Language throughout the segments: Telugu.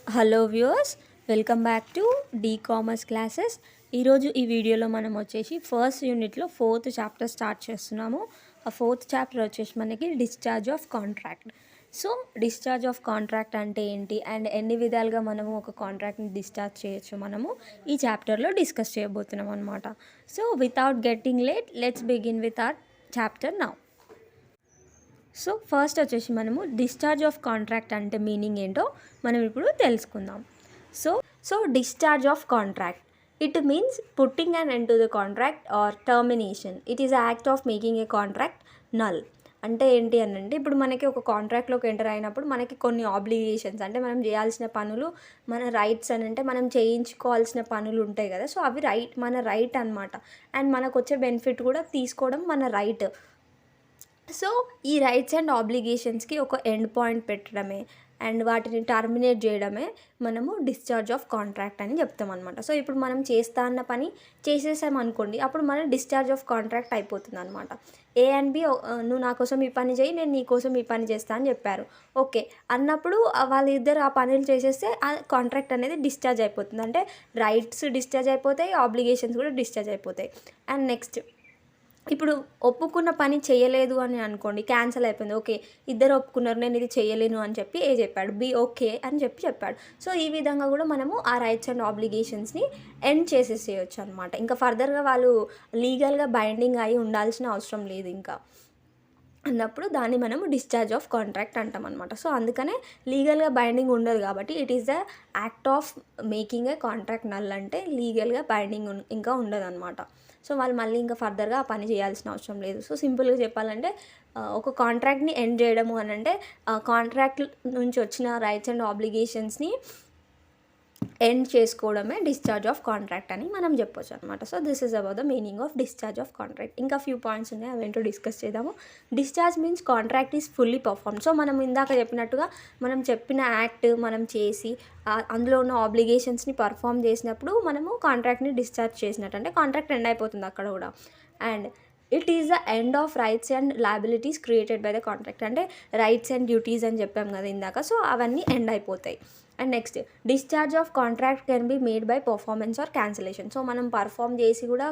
Hello viewers, welcome back to the commerce classes. ఈరోజు ఈ వీడియోలో మనం వచ్చేసి ఫస్ట్ యూనిట్లో 4th చాప్టర్ స్టార్ట్ చేస్తున్నాము. ఆ 4th చాప్టర్ వచ్చేసి మనకి discharge of contract. So discharge of contract అంటే ఏంటి అండ్ ఎన్ని విధాలుగా మనము ఒక కాంట్రాక్ట్ని డిశ్చార్జ్ చేయొచ్చు మనము ఈ చాప్టర్లో డిస్కస్ చేయబోతున్నాం అనమాట. So without getting late, let's begin with our chapter now. So first వచ్చేసి మనము డిశ్చార్జ్ ఆఫ్ కాంట్రాక్ట్ అంటే మీనింగ్ ఏంటో మనం ఇప్పుడు తెలుసుకుందాం. So discharge of contract, it means putting an end to the contract are termination. It is act of making a contract null. అంటే ఏంటి అని అంటే, ఇప్పుడు మనకి ఒక కాంట్రాక్ట్లోకి ఎంటర్ అయినప్పుడు మనకి కొన్ని ఆబ్లిగేషన్స్, అంటే మనం చేయాల్సిన పనులు, మన రైట్స్ అని అంటే మనం చేయించుకోవాల్సిన పనులు ఉంటాయి కదా. సో అవి మన రైట్ అనమాట. అండ్ మనకు వచ్చే బెనిఫిట్ కూడా తీసుకోవడం మన రైట్. సో ఈ రైట్స్ అండ్ ఆబ్లిగేషన్స్కి ఒక ఎండ్ పాయింట్ పెట్టడమే అండ్ వాటిని టర్మినేట్ చేయడమే మనము డిశ్చార్జ్ ఆఫ్ కాంట్రాక్ట్ అని చెప్తాం అనమాట. సో ఇప్పుడు మనం చేస్తా అన్న పని చేసేసామనుకోండి, అప్పుడు మనం డిశ్చార్జ్ ఆఫ్ కాంట్రాక్ట్ అయిపోతుంది అనమాట. ఏ అండ్ బి, నువ్వు నా కోసం ఈ పని చేయి, నేను నీ కోసం ఈ పని చేస్తా అని చెప్పారు. ఓకే అన్నప్పుడు వాళ్ళిద్దరు ఆ పనులు చేసేస్తే ఆ కాంట్రాక్ట్ అనేది డిశ్చార్జ్ అయిపోతుంది. అంటే రైట్స్ డిశ్చార్జ్ అయిపోతాయి, ఆబ్లిగేషన్స్ కూడా డిశ్చార్జ్ అయిపోతాయి. అండ్ నెక్స్ట్, ఇప్పుడు ఒప్పుకున్న పని చేయలేదు అని అనుకోండి, క్యాన్సిల్ అయిపోయింది. ఓకే ఇద్దరు ఒప్పుకున్నారు, నేను ఇది చేయలేను అని చెప్పి ఏ చెప్పాడు, బి ఓకే అని చెప్పాడు. సో ఈ విధంగా కూడా మనము ఆ రైట్స్ అండ్ ఆబ్లిగేషన్స్ని ఎండ్ చేసేసేయచ్చు అనమాట. ఇంకా ఫర్దర్గా వాళ్ళు లీగల్గా బైండింగ్ అయి ఉండాల్సిన అవసరం లేదు ఇంకా అన్నప్పుడు దాన్ని మనము డిశ్చార్జ్ ఆఫ్ కాంట్రాక్ట్ అంటాం అనమాట. సో అందుకనే లీగల్గా బైండింగ్ ఉండదు కాబట్టి it is the act of making a contract null. అంటే లీగల్గా బైండింగ్ ఇంకా ఉండదు అనమాట. సో వాళ్ళు మళ్ళీ ఇంకా ఫర్దర్గా ఆ పని చేయాల్సిన అవసరం లేదు. సో సింపుల్గా చెప్పాలంటే ఒక కాంట్రాక్ట్ని ఎండ్ చేయడము అని అంటే కాంట్రాక్ట్ నుంచి వచ్చిన రైట్స్ అండ్ ఆబ్లిగేషన్స్ని ఎండ్ చేసుకోవడమే డిశ్చార్జ్ ఆఫ్ కాంట్రాక్ట్ అని మనం చెప్పొచ్చు అనమాట. So this is about the meaning of discharge of contract. ఇంకా ఫ్యూ పాయింట్స్ ఉన్నాయి, అవేంటో డిస్కస్ చేద్దాము. Discharge means contract is fully perform. So మనం ఇందాక చెప్పినట్టుగా మనం చెప్పిన యాక్ట్ మనం చేసి అందులో ఉన్న ఆబ్లిగేషన్స్ని పర్ఫామ్ చేసినప్పుడు మనము కాంట్రాక్ట్ని డిశ్చార్జ్ చేసినట్టు, అంటే కాంట్రాక్ట్ ఎండ్ అయిపోతుంది అక్కడ కూడా. And it is the end of rights and liabilities created by the contract. అంటే రైట్స్ అండ్ డ్యూటీస్ అని చెప్పాం కదా ఇందాక, సో అవన్నీ ఎండ్ అయిపోతాయి. And next, discharge of contract can be made by performance or cancellation. So మనం పర్ఫామ్ చేసి కూడా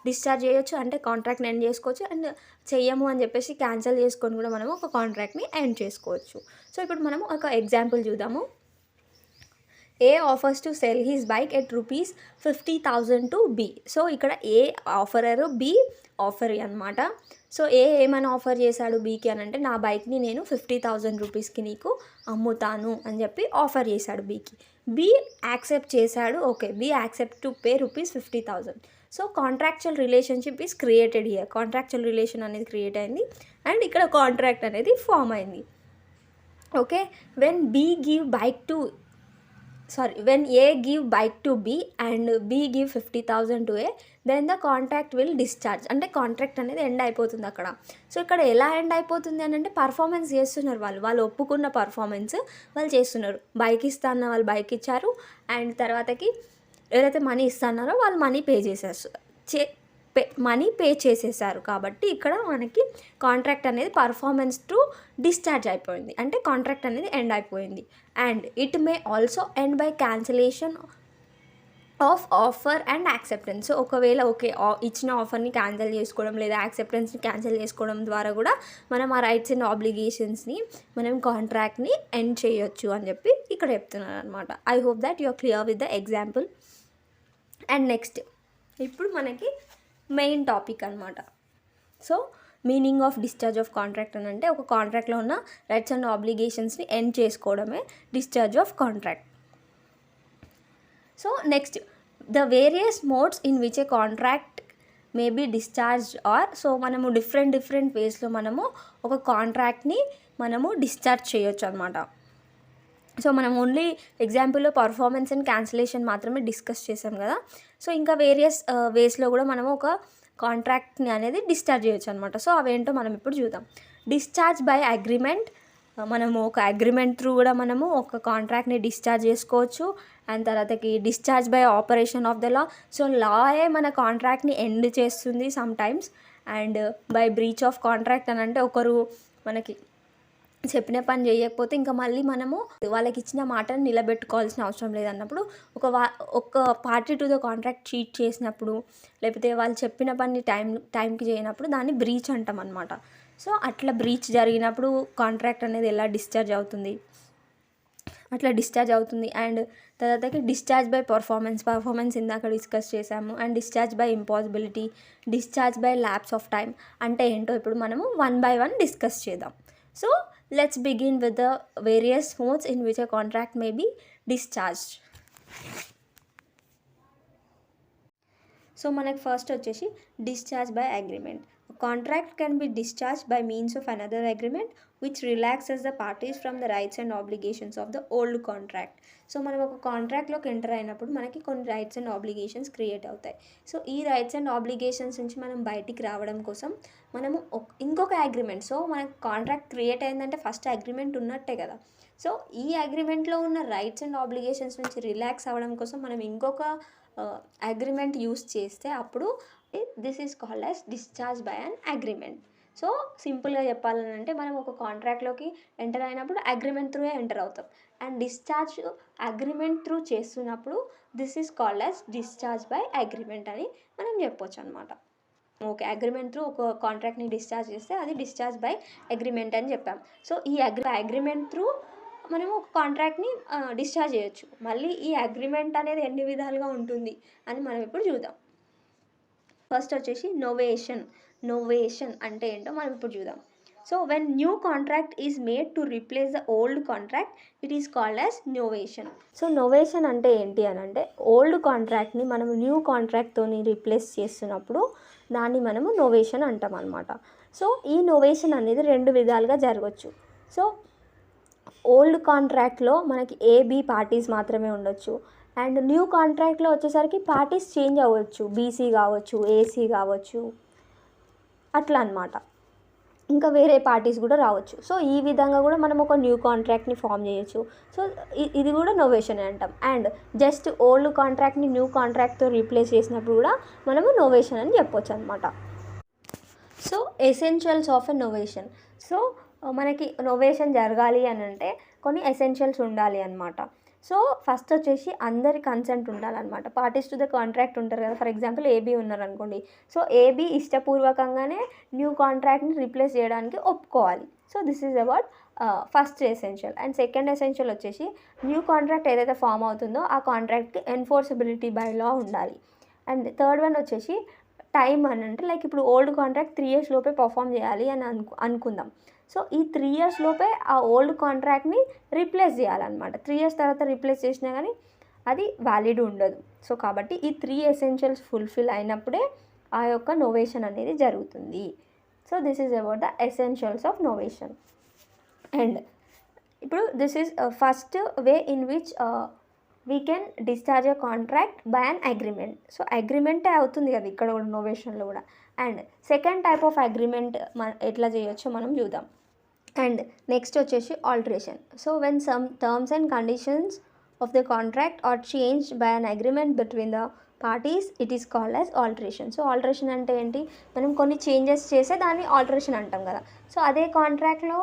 డిశ్చార్జ్ చేయొచ్చు, అంటే కాంట్రాక్ట్ని ఎండ్ చేసుకోవచ్చు. అండ్ చెయ్యము అని చెప్పేసి క్యాన్సిల్ చేసుకొని కూడా మనము ఒక కాంట్రాక్ట్ని ఎండ్ చేసుకోవచ్చు. సో ఇప్పుడు మనము ఒక ఎగ్జాంపుల్ చూద్దాము. A offers to sell his bike at ₹50,000 to B. So ఇక్కడ ఏ ఆఫరరు, బి ఆఫర్ అనమాట. సో ఏమైనా ఆఫర్ చేశాడు బీకి అని అంటే, నా బైక్ని నేను ₹50,000 నీకు అమ్ముతాను అని చెప్పి ఆఫర్ చేశాడు బీకి. బి యాక్సెప్ట్ చేశాడు. Okay B accept to pay ₹50,000. So contractual relationship is created here. Contractual relation అనేది క్రియేట్ అయింది అండ్ ఇక్కడ కాంట్రాక్ట్ అనేది ఫామ్ అయింది. Okay, when A give bike to B and B give 50,000 to A, then the contract will discharge. అంటే కాంట్రాక్ట్ అనేది ఎండ్ అయిపోతుంది అక్కడ. సో ఇక్కడ ఎలా ఎండ్ అయిపోతుంది అని అంటే, పర్ఫార్మెన్స్ చేస్తున్నారు వాళ్ళు ఒప్పుకున్న పర్ఫార్మెన్స్ వాళ్ళు చేస్తున్నారు. బైక్ ఇస్తా అన్న వాళ్ళు బైక్ ఇచ్చారు అండ్ తర్వాతకి ఎవరైతే మనీ ఇస్తున్నారో వాళ్ళు మనీ పే చేసేసారు. కాబట్టి ఇక్కడ మనకి కాంట్రాక్ట్ అనేది పర్ఫార్మెన్స్ టు డిశ్చార్జ్ అయిపోయింది, అంటే కాంట్రాక్ట్ అనేది ఎండ్ అయిపోయింది. And it may also end by cancellation of offer and acceptance. So ఒకవేళ ఓకే ఇచ్చిన ఆఫర్ని క్యాన్సిల్ చేసుకోవడం లేదా యాక్సెప్టెన్స్ని క్యాన్సిల్ చేసుకోవడం ద్వారా కూడా మనం ఆ రైట్స్ అండ్ ఆబ్లిగేషన్స్ని మనం కాంట్రాక్ట్ని ఎండ్ చేయొచ్చు అని చెప్పి ఇక్కడ చెప్తున్నాను అనమాట. I hope that you are clear with the example. And next, ఇప్పుడు మనకి మెయిన్ టాపిక్ అనమాట. So meaning of discharge of contract అని అంటే, ఒక కాంట్రాక్ట్లో ఉన్న రైట్స్ అండ్ ఆబ్లిగేషన్స్ని ఎండ్ చేసుకోవడమే discharge of contract. So next, the various modes in which a contract may be discharge are. So మనము డిఫరెంట్ వేస్లో మనము ఒక కాంట్రాక్ట్ని మనము డిశ్చార్జ్ చేయొచ్చు అనమాట. సో మనం ఓన్లీ ఎగ్జాంపుల్లో పర్ఫార్మెన్స్ అండ్ క్యాన్సిలేషన్ మాత్రమే డిస్కస్ చేసాం కదా. సో ఇంకా వేరియస్ వేస్లో కూడా మనము ఒక కాంట్రాక్ట్ని అనేది డిశ్చార్జ్ చేయొచ్చు అనమాట. సో అవేంటో మనం ఇప్పుడు చూద్దాం. డిశ్చార్జ్ బై అగ్రిమెంట్, మనము ఒక అగ్రిమెంట్ త్రూ కూడా మనము ఒక కాంట్రాక్ట్ని డిశ్చార్జ్ చేసుకోవచ్చు. అండ్ తర్వాతకి discharge by operation of the law. So లాయే మన కాంట్రాక్ట్ని ఎండ్ చేస్తుంది sometimes. And by breach of contract అని అంటే, ఒకరు మనకి చెప్పిన పని చేయకపోతే ఇంకా మళ్ళీ మనము వాళ్ళకి ఇచ్చిన మాటను నిలబెట్టుకోవాల్సిన అవసరం లేదన్నప్పుడు ఒక party to the contract cheat చేసినప్పుడు, లేకపోతే వాళ్ళు చెప్పిన పని టైంకి చేయనప్పుడు దాన్ని బ్రీచ్ అంటాం అనమాట. సో అట్లా బ్రీచ్ జరిగినప్పుడు కాంట్రాక్ట్ అనేది ఎలా డిశ్చార్జ్ అవుతుంది. అండ్ తర్వాతకి డిశ్చార్జ్ బై పర్ఫార్మెన్స్ ఇందాక డిస్కస్ చేసాము. And discharge by impossibility, discharge by lapse of time అంటే ఏంటో ఇప్పుడు మనము 1 by 1 డిస్కస్ చేద్దాం. So let's begin with the various modes in which a contract may be discharged. So మనకి ఫస్ట్ వచ్చేసి discharge by agreement. Contract can B discharge by means of another agreement which relaxes the parties from the rights and obligations of the old contract. So మనం ఒక కాంట్రాక్ట్లోకి ఎంటర్ అయినప్పుడు మనకి కొన్ని రైట్స్ అండ్ ఆబ్లిగేషన్స్ క్రియేట్ అవుతాయి. సో ఈ రైట్స్ అండ్ ఆబ్లిగేషన్స్ నుంచి మనం బయటికి రావడం కోసం మనము ఇంకొక అగ్రిమెంట్, సో మనకి కాంట్రాక్ట్ క్రియేట్ అయిందంటే ఫస్ట్ అగ్రిమెంట్ ఉన్నట్టే కదా. సో ఈ అగ్రిమెంట్లో ఉన్న రైట్స్ అండ్ ఆబ్లిగేషన్స్ నుంచి రిలాక్స్ అవ్వడం కోసం మనం ఇంకొక అగ్రిమెంట్ యూస్ చేస్తే అప్పుడు this is called as discharge by an agreement. So సింపుల్గా చెప్పాలంటే మనం ఒక కాంట్రాక్ట్లోకి ఎంటర్ అయినప్పుడు అగ్రిమెంట్ త్రూ ఎంటర్ అవుతాం. అండ్ డిశ్చార్జ్ అగ్రిమెంట్ త్రూ చేస్తున్నప్పుడు this is called as discharge by agreement అని మనం చెప్పొచ్చు అనమాట. ఓకే, అగ్రిమెంట్ త్రూ ఒక కాంట్రాక్ట్ని డిశ్చార్జ్ చేస్తే అది డిశ్చార్జ్ బై అగ్రిమెంట్ అని చెప్పాం. సో ఈ అగ్రిమెంట్ త్రూ మనము ఒక కాంట్రాక్ట్ని డిశ్చార్జ్ చేయొచ్చు. మళ్ళీ ఈ అగ్రిమెంట్ అనేది ఎన్ని విధాలుగా ఉంటుంది అని మనం ఇప్పుడు చూద్దాం. ఫస్ట్ వచ్చేసి నోవేషన్ అంటే ఏంటో మనం ఇప్పుడు చూద్దాం. So when new contract is made to replace the old contract it is called as novation. So novation అంటే ఏంటి అని అంటే ఓల్డ్ కాంట్రాక్ట్ని మనము న్యూ కాంట్రాక్ట్తో రీప్లేస్ చేస్తున్నప్పుడు దాన్ని మనము నోవేషన్ అంటాం అనమాట. సో ఈ నోవేషన్ అనేది 2 విధాలుగా జరగవచ్చు. సో ఓల్డ్ కాంట్రాక్ట్లో మనకి ఏబి పార్టీస్ మాత్రమే ఉండొచ్చు. అండ్ న్యూ కాంట్రాక్ట్లో వచ్చేసరికి పార్టీస్ చేంజ్ అవ్వచ్చు, బీసీ కావచ్చు, ఏసీ కావచ్చు, అట్లా అనమాట. ఇంకా వేరే పార్టీస్ కూడా రావచ్చు. సో ఈ విధంగా కూడా మనం ఒక న్యూ కాంట్రాక్ట్ని ఫామ్ చేయొచ్చు. సో ఇది కూడా నోవేషన్ అంటాం. అండ్ జస్ట్ ఓల్డ్ కాంట్రాక్ట్ని న్యూ కాంట్రాక్ట్తో రీప్లేస్ చేసినప్పుడు కూడా మనము నోవేషన్ అని చెప్పొచ్చు అనమాట. So essentials of a novation. So మనకి నోవేషన్ జరగాలి అని అంటే కొన్ని ఎసెన్షియల్స్ ఉండాలి అనమాట. సో ఫస్ట్ వచ్చేసి అందరి కన్సెంట్ ఉండాలన్నమాట. పార్టీస్ టు ద కాంట్రాక్ట్ ఉంటారు కదా. ఫర్ ఎగ్జాంపుల్ ఏబీ ఉన్నారనుకోండి. సో ఏబీ ఇష్టపూర్వకంగానే న్యూ కాంట్రాక్ట్ని రీప్లేస్ చేయడానికి ఒప్పుకోవాలి. So this is about first essential. And second essential వచ్చేసి న్యూ కాంట్రాక్ట్ ఏదైతే ఫామ్ అవుతుందో ఆ కాంట్రాక్ట్కి ఎన్ఫోర్సబిలిటీ బై లా ఉండాలి. అండ్ థర్డ్ వన్ వచ్చేసి టైం అని అంటే లైక్ ఇప్పుడు ఓల్డ్ కాంట్రాక్ట్ 3 years లోపే పర్ఫామ్ చేయాలి అని అనుకుందాం. సో ఈ 3 years లోపే ఆ ఓల్డ్ కాంట్రాక్ట్ని రీప్లేస్ చేయాలన్నమాట. 3 years తర్వాత రీప్లేస్ చేసినా కానీ అది వ్యాలిడ్ ఉండదు. సో కాబట్టి ఈ 3 ఎసెన్షియల్స్ ఫుల్ఫిల్ అయినప్పుడే ఆ యొక్క నోవేషన్ అనేది జరుగుతుంది. So this is about the essentials of novation. And ఇప్పుడు this is first way in which we can discharge a contract by an agreement. So అగ్రిమెంటే అవుతుంది కదా ఇక్కడ కూడా నోవేషన్లో కూడా. And second type of agreement ఎట్లా చేయొచ్చో మనం చూద్దాం. అండ్ నెక్స్ట్ వచ్చేసి alteration. So when some terms and conditions of the contract are changed by an agreement between the parties it is called as alteration. So alteration అంటే ఏంటి, మనం కొన్ని చేంజెస్ చేస్తే దాన్ని ఆల్టరేషన్ అంటాం కదా. సో అదే కాంట్రాక్ట్లో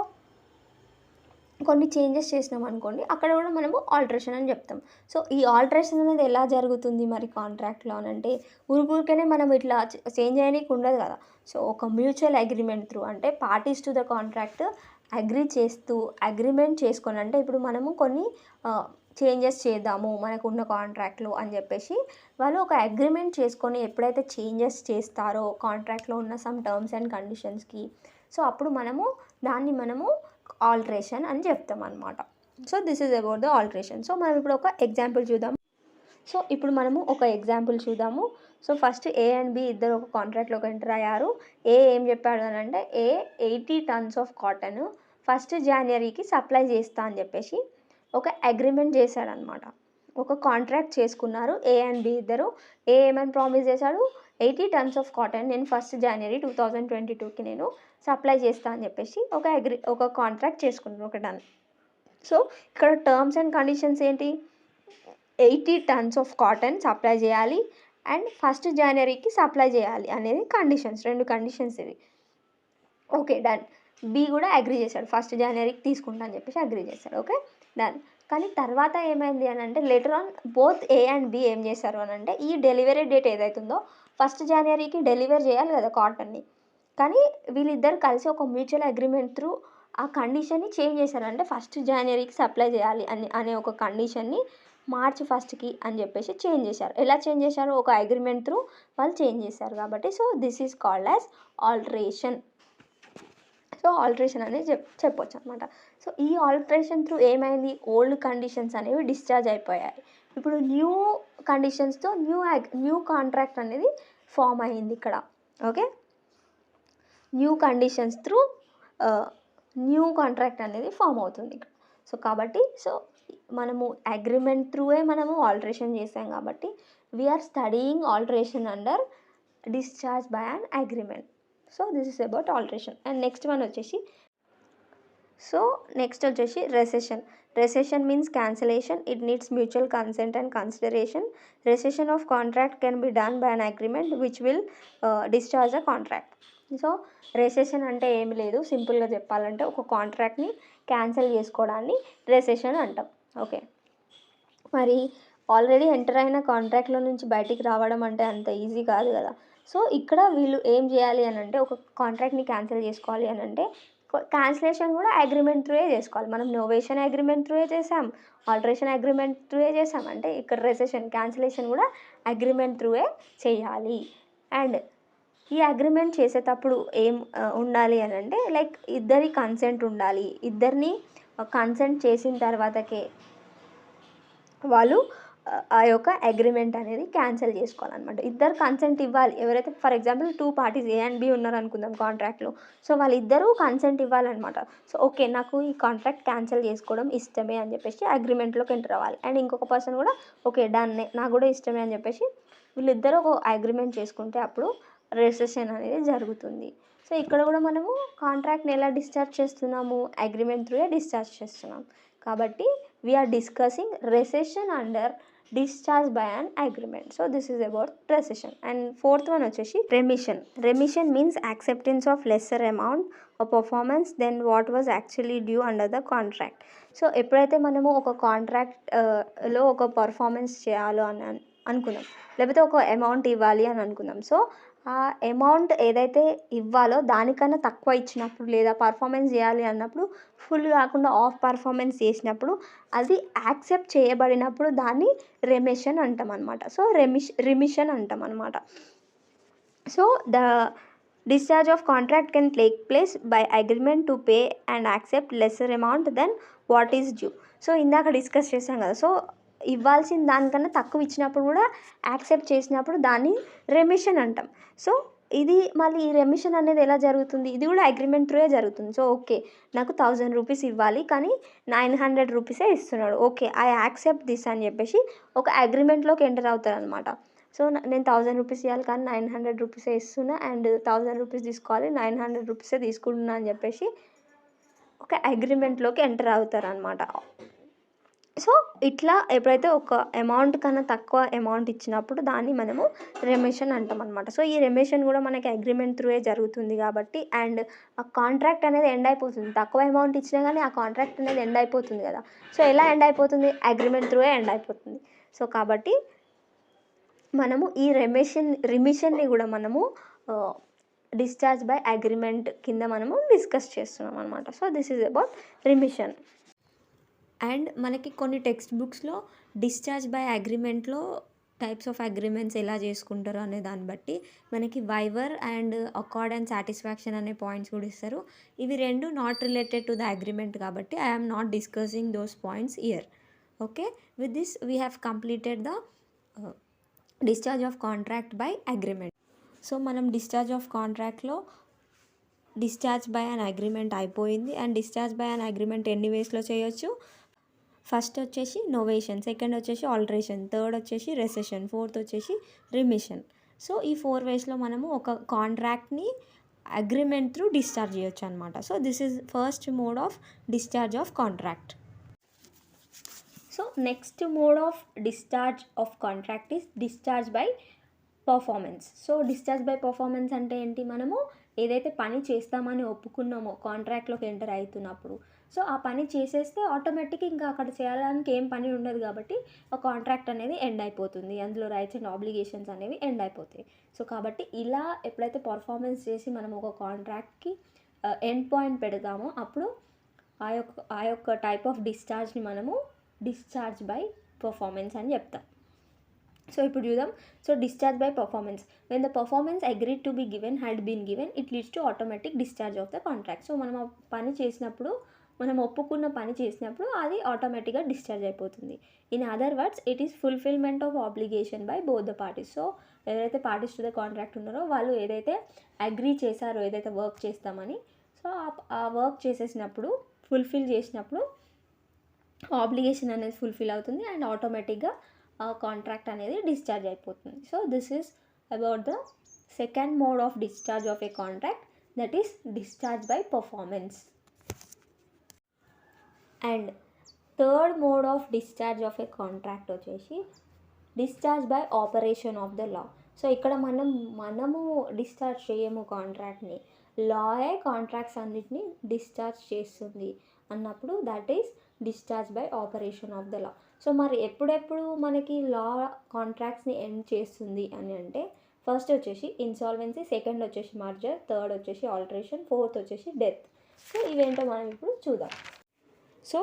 కొన్ని చేంజెస్ చేసినాం అనుకోండి, అక్కడ కూడా మనము ఆల్టరేషన్ అని చెప్తాం. సో ఈ ఆల్టరేషన్ అనేది ఎలా జరుగుతుంది మరి కాంట్రాక్ట్లో అని అంటే ఊరికనే మనం ఇట్లా చేంజ్ చేయడానికి ఉండదు కదా. సో ఒక మ్యూచువల్ అగ్రిమెంట్ త్రూ అంటే parties to the contract agreement చేసుకొని, అంటే ఇప్పుడు మనము కొన్ని చేంజెస్ చేద్దాము మనకు ఉన్న కాంట్రాక్ట్లో అని చెప్పేసి వాళ్ళు ఒక అగ్రిమెంట్ చేసుకొని ఎప్పుడైతే చేంజెస్ చేస్తారో కాంట్రాక్ట్లో ఉన్న సమ్ టర్మ్స్ అండ్ కండిషన్స్కి, సో అప్పుడు దాన్ని ఆల్టరేషన్ అని చెప్తాం అనమాట. So this is about the alteration. So మనం ఇప్పుడు ఒక ఎగ్జాంపుల్ చూద్దాము. So first A and B ఇద్దరు ఒక కాంట్రాక్ట్లోకి ఎంటర్ అయ్యారు. ఏం చెప్పాడు అని అంటే 80 tons ఆఫ్ కాటన్ 1st Januaryకి సప్లై చేస్తా అని చెప్పేసి ఒక అగ్రిమెంట్ చేశాడనమాట. ఒక కాంట్రాక్ట్ చేసుకున్నారు ఏ అండ్ బి ఇద్దరు. ఏమని ప్రామిస్ చేశాడు, 80 tons ఆఫ్ కాటన్ నేను 1st January 2022కి నేను సప్లై చేస్తా అని చెప్పేసి ఒక కాంట్రాక్ట్ చేసుకున్నారు, ఒక డన్. సో ఇక్కడ టర్మ్స్ అండ్ కండిషన్స్ ఏంటి, 80 tons ఆఫ్ కాటన్ సప్లై చేయాలి అండ్ 1st Januaryకి సప్లై చేయాలి అనేది కండిషన్స్, 2 కండిషన్స్ ఇవి. Okay, done. బి కూడా అగ్రీ చేశాడు, 1st జనవరికి తీసుకుంటా అని చెప్పేసి అగ్రీ చేశాడు. Okay, done. కానీ తర్వాత ఏమైంది అని అంటే later on both A and B ఏం చేశారు అని అంటే ఈ డెలివరీ డేట్ ఏదైతుందో 1st జనవరికి డెలివర్ చేయాలి కదా కాటన్ని. కానీ వీళ్ళిద్దరు కలిసి ఒక మ్యూచువల్ అగ్రిమెంట్ త్రూ ఆ కండిషన్ని చేంజ్ చేశారు. అంటే 1st జనవరికి సప్లై చేయాలి అనే ఒక కండిషన్ని మార్చ్ 1కి అని చెప్పేసి చేంజ్ చేశారు. ఎలా చేంజ్ చేశారు? ఒక అగ్రిమెంట్ త్రూ వాళ్ళు చేంజ్ చేశారు కాబట్టి so this is called as alteration. So alteration అనేది చెప్పొచ్చు అనమాట. సో ఈ ఆల్టరేషన్ త్రూ ఏమైంది, ఓల్డ్ కండిషన్స్ అనేవి డిశ్చార్జ్ అయిపోయాయి. ఇప్పుడు న్యూ కండిషన్స్తో న్యూ కాంట్రాక్ట్ అనేది ఫామ్ అయ్యింది ఇక్కడ. Okay, new conditions through new contract అనేది ఫామ్ అవుతుంది ఇక్కడ. సో కాబట్టి సో మనము అగ్రిమెంట్ త్రూయే మనము ఆల్టరేషన్ చేసాం కాబట్టి we're studying alteration under discharge by an agreement. So this is about alteration. And next one వచ్చేసి recession. Recession means cancellation. It needs mutual consent and consideration. Rescission of contract can be done by an agreement which will discharge the contract. So recession అంటే ఏమి లేదు, సింపుల్గా చెప్పాలంటే ఒక కాంట్రాక్ట్ని క్యాన్సిల్ చేసుకోవడాన్ని రెసెషన్ అంటాం. ఓకే, మరి ఆల్రెడీ ఎంటర్ అయిన కాంట్రాక్ట్లో నుంచి బయటికి రావడం అంటే అంత ఈజీ కాదు కదా. సో ఇక్కడ వీళ్ళు ఏం చేయాలి అని అంటే ఒక కాంట్రాక్ట్ని క్యాన్సిల్ చేసుకోవాలి అని అంటే క్యాన్సిలేషన్ కూడా అగ్రిమెంట్ త్రూయే చేసుకోవాలి. మనం నోవేషన్ అగ్రిమెంట్ త్రూయే చేసాం, ఆల్టరేషన్ అగ్రిమెంట్ త్రూయే చేసాం. అంటే ఇక్కడ రెసెషన్ క్యాన్సిలేషన్ కూడా అగ్రిమెంట్ త్రూయే చేయాలి. అండ్ ఈ అగ్రిమెంట్ చేసేటప్పుడు ఏం ఉండాలి అని అంటే లైక్ ఇద్దరి కన్సెంట్ ఉండాలి. ఇద్దరిని కన్సెంట్ చేసిన తర్వాతకే వాళ్ళు ఆ యొక్క అగ్రిమెంట్ అనేది క్యాన్సిల్ చేసుకోవాలన్నమాట. ఇద్దరు కన్సెంట్ ఇవ్వాలి. ఎవరైతే for example 2 parties A and B ఉన్నారు అనుకుందాం కాంట్రాక్ట్లో. సో వాళ్ళిద్దరూ కన్సెంట్ ఇవ్వాలన్నమాట. సో ఓకే, నాకు ఈ కాంట్రాక్ట్ క్యాన్సిల్ చేసుకోవడం ఇష్టమే అని చెప్పేసి అగ్రిమెంట్లోకి ఎంటర్ అవ్వాలి. అండ్ ఇంకొక పర్సన్ కూడా ఓకే డన్, నాకు కూడా ఇష్టమే అని చెప్పేసి వీళ్ళిద్దరూ ఒక అగ్రిమెంట్ చేసుకుంటే అప్పుడు రెసెషన్ అనేది జరుగుతుంది. సో ఇక్కడ కూడా మనము కాంట్రాక్ట్ని ఎలా డిశ్చార్జ్ చేస్తున్నాము, అగ్రిమెంట్ త్రూయే డిశ్చార్జ్ చేస్తున్నాం. కాబట్టి we are discussing rescission under discharge by an agreement. So this is about recession. And 4th one వచ్చేసి remission. Remission means acceptance of lesser amount of performance than what was actually due under the contract. So ఎప్పుడైతే మనము ఒక కాంట్రాక్ట్లో ఒక పర్ఫార్మెన్స్ చేయాలో అని అనుకున్నాం, లేకపోతే ఒక అమౌంట్ ఇవ్వాలి అని అనుకుందాం. సో ఆ అమౌంట్ ఏదైతే ఇవ్వాలో దానికన్నా తక్కువ ఇచ్చినప్పుడు లేదా పర్ఫార్మెన్స్ చేయాలి అన్నప్పుడు ఫుల్ కాకుండా ఆఫ్ పర్ఫార్మెన్స్ చేసినప్పుడు అది యాక్సెప్ట్ చేయబడినప్పుడు దాన్ని రెమిషన్ అంటాం అనమాట. సో రిమిషన్ అంటాం అనమాట. So the discharge of contract can take place by agreement to pay and accept lesser amount then what is due. So ఇందాక డిస్కస్ చేసాం కదా. సో ఇవ్వాల్సిన దానికన్నా తక్కువ ఇచ్చినప్పుడు కూడా యాక్సెప్ట్ చేసినప్పుడు దాన్ని రెమిషన్ అంటాం. సో ఇది మళ్ళీ ఈ రెమిషన్ అనేది ఎలా జరుగుతుంది, ఇది కూడా అగ్రిమెంట్ త్రూయే జరుగుతుంది. సో ఓకే, నాకు 1000 రూపీస్ ఇవ్వాలి కానీ 900 రూపీసే ఇస్తున్నాడు, ఓకే ఐ యాక్సెప్ట్ దిస్ అని చెప్పేసి ఒక అగ్రిమెంట్లోకి ఎంటర్ అవుతారనమాట. సో నేను 1000 రూపీస్ ఇవ్వాలి కానీ 900 రూపీసే ఇస్తున్నా అండ్ 1000 రూపీస్ తీసుకోవాలి 900 రూపీసే తీసుకుంటున్నా అని చెప్పేసి ఒక అగ్రిమెంట్లోకి ఎంటర్ అవుతారనమాట. సో ఇట్లా ఎప్పుడైతే ఒక అమౌంట్ కన్నా తక్కువ అమౌంట్ ఇచ్చినప్పుడు దాన్ని మనము రెమిషన్ అంటాం అనమాట. సో ఈ రెమిషన్ కూడా మనకి అగ్రిమెంట్ త్రూయే జరుగుతుంది కాబట్టి అండ్ ఆ కాంట్రాక్ట్ అనేది ఎండ్ అయిపోతుంది. తక్కువ అమౌంట్ ఇచ్చినా కానీ ఆ కాంట్రాక్ట్ అనేది ఎండ్ అయిపోతుంది కదా. సో ఎలా ఎండ్ అయిపోతుంది, అగ్రిమెంట్ త్రూయే ఎండ్ అయిపోతుంది. సో కాబట్టి మనము ఈ రిమిషన్ని కూడా మనము డిశ్చార్జ్ బై అగ్రిమెంట్ కింద మనము డిస్కస్ చేస్తున్నాం అనమాట. So this is about remission. And మనకి కొన్ని టెక్స్ట్ బుక్స్లో డిశ్చార్జ్ బై అగ్రిమెంట్లో టైప్స్ ఆఫ్ అగ్రిమెంట్స్ ఎలా చేసుకుంటారు అనే దాన్ని బట్టి మనకి waiver and accord and satisfaction అనే పాయింట్స్ కూడా ఇస్తారు. ఇవి రెండు not related to the agreement కాబట్టి I am not discussing those points here. Okay, with this we have completed the discharge of contract by agreement. So మనం డిశ్చార్జ్ ఆఫ్ కాంట్రాక్ట్లో డిశ్చార్జ్ బై అన్ అగ్రిమెంట్ అయిపోయింది. And discharge by an agreement ఎన్ని వేస్లో చేయొచ్చు, ఫస్ట్ వచ్చేసి నోవేషన్, సెకండ్ వచ్చేసి ఆల్టరేషన్, థర్డ్ వచ్చేసి రెసెషన్, ఫోర్త్ వచ్చేసి రిమిషన్. సో ఈ 4 వేస్లో మనము ఒక కాంట్రాక్ట్ని అగ్రిమెంట్ త్రూ డిశ్చార్జ్ చేయొచ్చు అనమాట. So this is first mode of discharge of contract. So next mode of discharge of contract is discharge by performance. So discharge by performance అంటే ఏంటి, మనము ఏదైతే పని చేస్తామని ఒప్పుకున్నామో కాంట్రాక్ట్లోకి ఎంటర్ అవుతున్నప్పుడు, సో ఆ పని చేసేస్తే ఆటోమేటిక్గా ఇంకా అక్కడ చేయడానికి ఏం పని ఉండదు కాబట్టి ఆ కాంట్రాక్ట్ అనేది ఎండ్ అయిపోతుంది, అందులో రైట్స్ అండ్ ఆబ్లిగేషన్స్ అనేవి ఎండ్ అయిపోతాయి. సో కాబట్టి ఇలా ఎప్పుడైతే పర్ఫార్మెన్స్ చేసి మనం ఒక కాంట్రాక్ట్కి ఎండ్ పాయింట్ పెడతామో అప్పుడు ఆ యొక్క టైప్ ఆఫ్ డిశ్చార్జ్ని మనము డిశ్చార్జ్ బై పర్ఫార్మెన్స్ అని చెప్తాం. సో ఇప్పుడు చూద్దాం. So discharge by performance, when the performance agreed to be given had been given it leads to automatic discharge of the contract. So మనం ఆ పని చేసినప్పుడు, మనం ఒప్పుకున్న పని చేసినప్పుడు అది ఆటోమేటిక్గా డిశ్చార్జ్ అయిపోతుంది. In other words it is fulfilment of obligation by both the parties. So ఎవరైతే పార్టీస్ టు ద కాంట్రాక్ట్ ఉన్నారో వాళ్ళు ఏదైతే అగ్రీ చేశారో, ఏదైతే వర్క్ చేస్తామని, సో ఆ వర్క్ చేసేసినప్పుడు, ఫుల్ఫిల్ చేసినప్పుడు ఆబ్లిగేషన్ అనేది ఫుల్ఫిల్ అవుతుంది అండ్ ఆటోమేటిక్గా కాంట్రాక్ట్ అనేది డిశ్చార్జ్ అయిపోతుంది. So this is about the second mode of discharge of a contract, that is discharge by performance. And third mode of discharge of a contract వచ్చేసి discharge by operation of the law. So ఇక్కడ మనము డిశ్చార్జ్ చేయము కాంట్రాక్ట్ని, లాయే కాంట్రాక్ట్స్ అన్నిటిని డిశ్చార్జ్ చేస్తుంది అన్నప్పుడు that is discharge by operation of the law. So మరి ఎప్పుడెప్పుడు మనకి లా కాంట్రాక్ట్స్ని ఎండ్ చేస్తుంది అని అంటే, ఫస్ట్ వచ్చేసి ఇన్సాల్వెన్సీ, సెకండ్ వచ్చేసి మర్జర్, థర్డ్ వచ్చేసి ఆల్టరేషన్, ఫోర్త్ వచ్చేసి డెత్. సో ఇవేంటో మనం ఇప్పుడు చూద్దాం. సో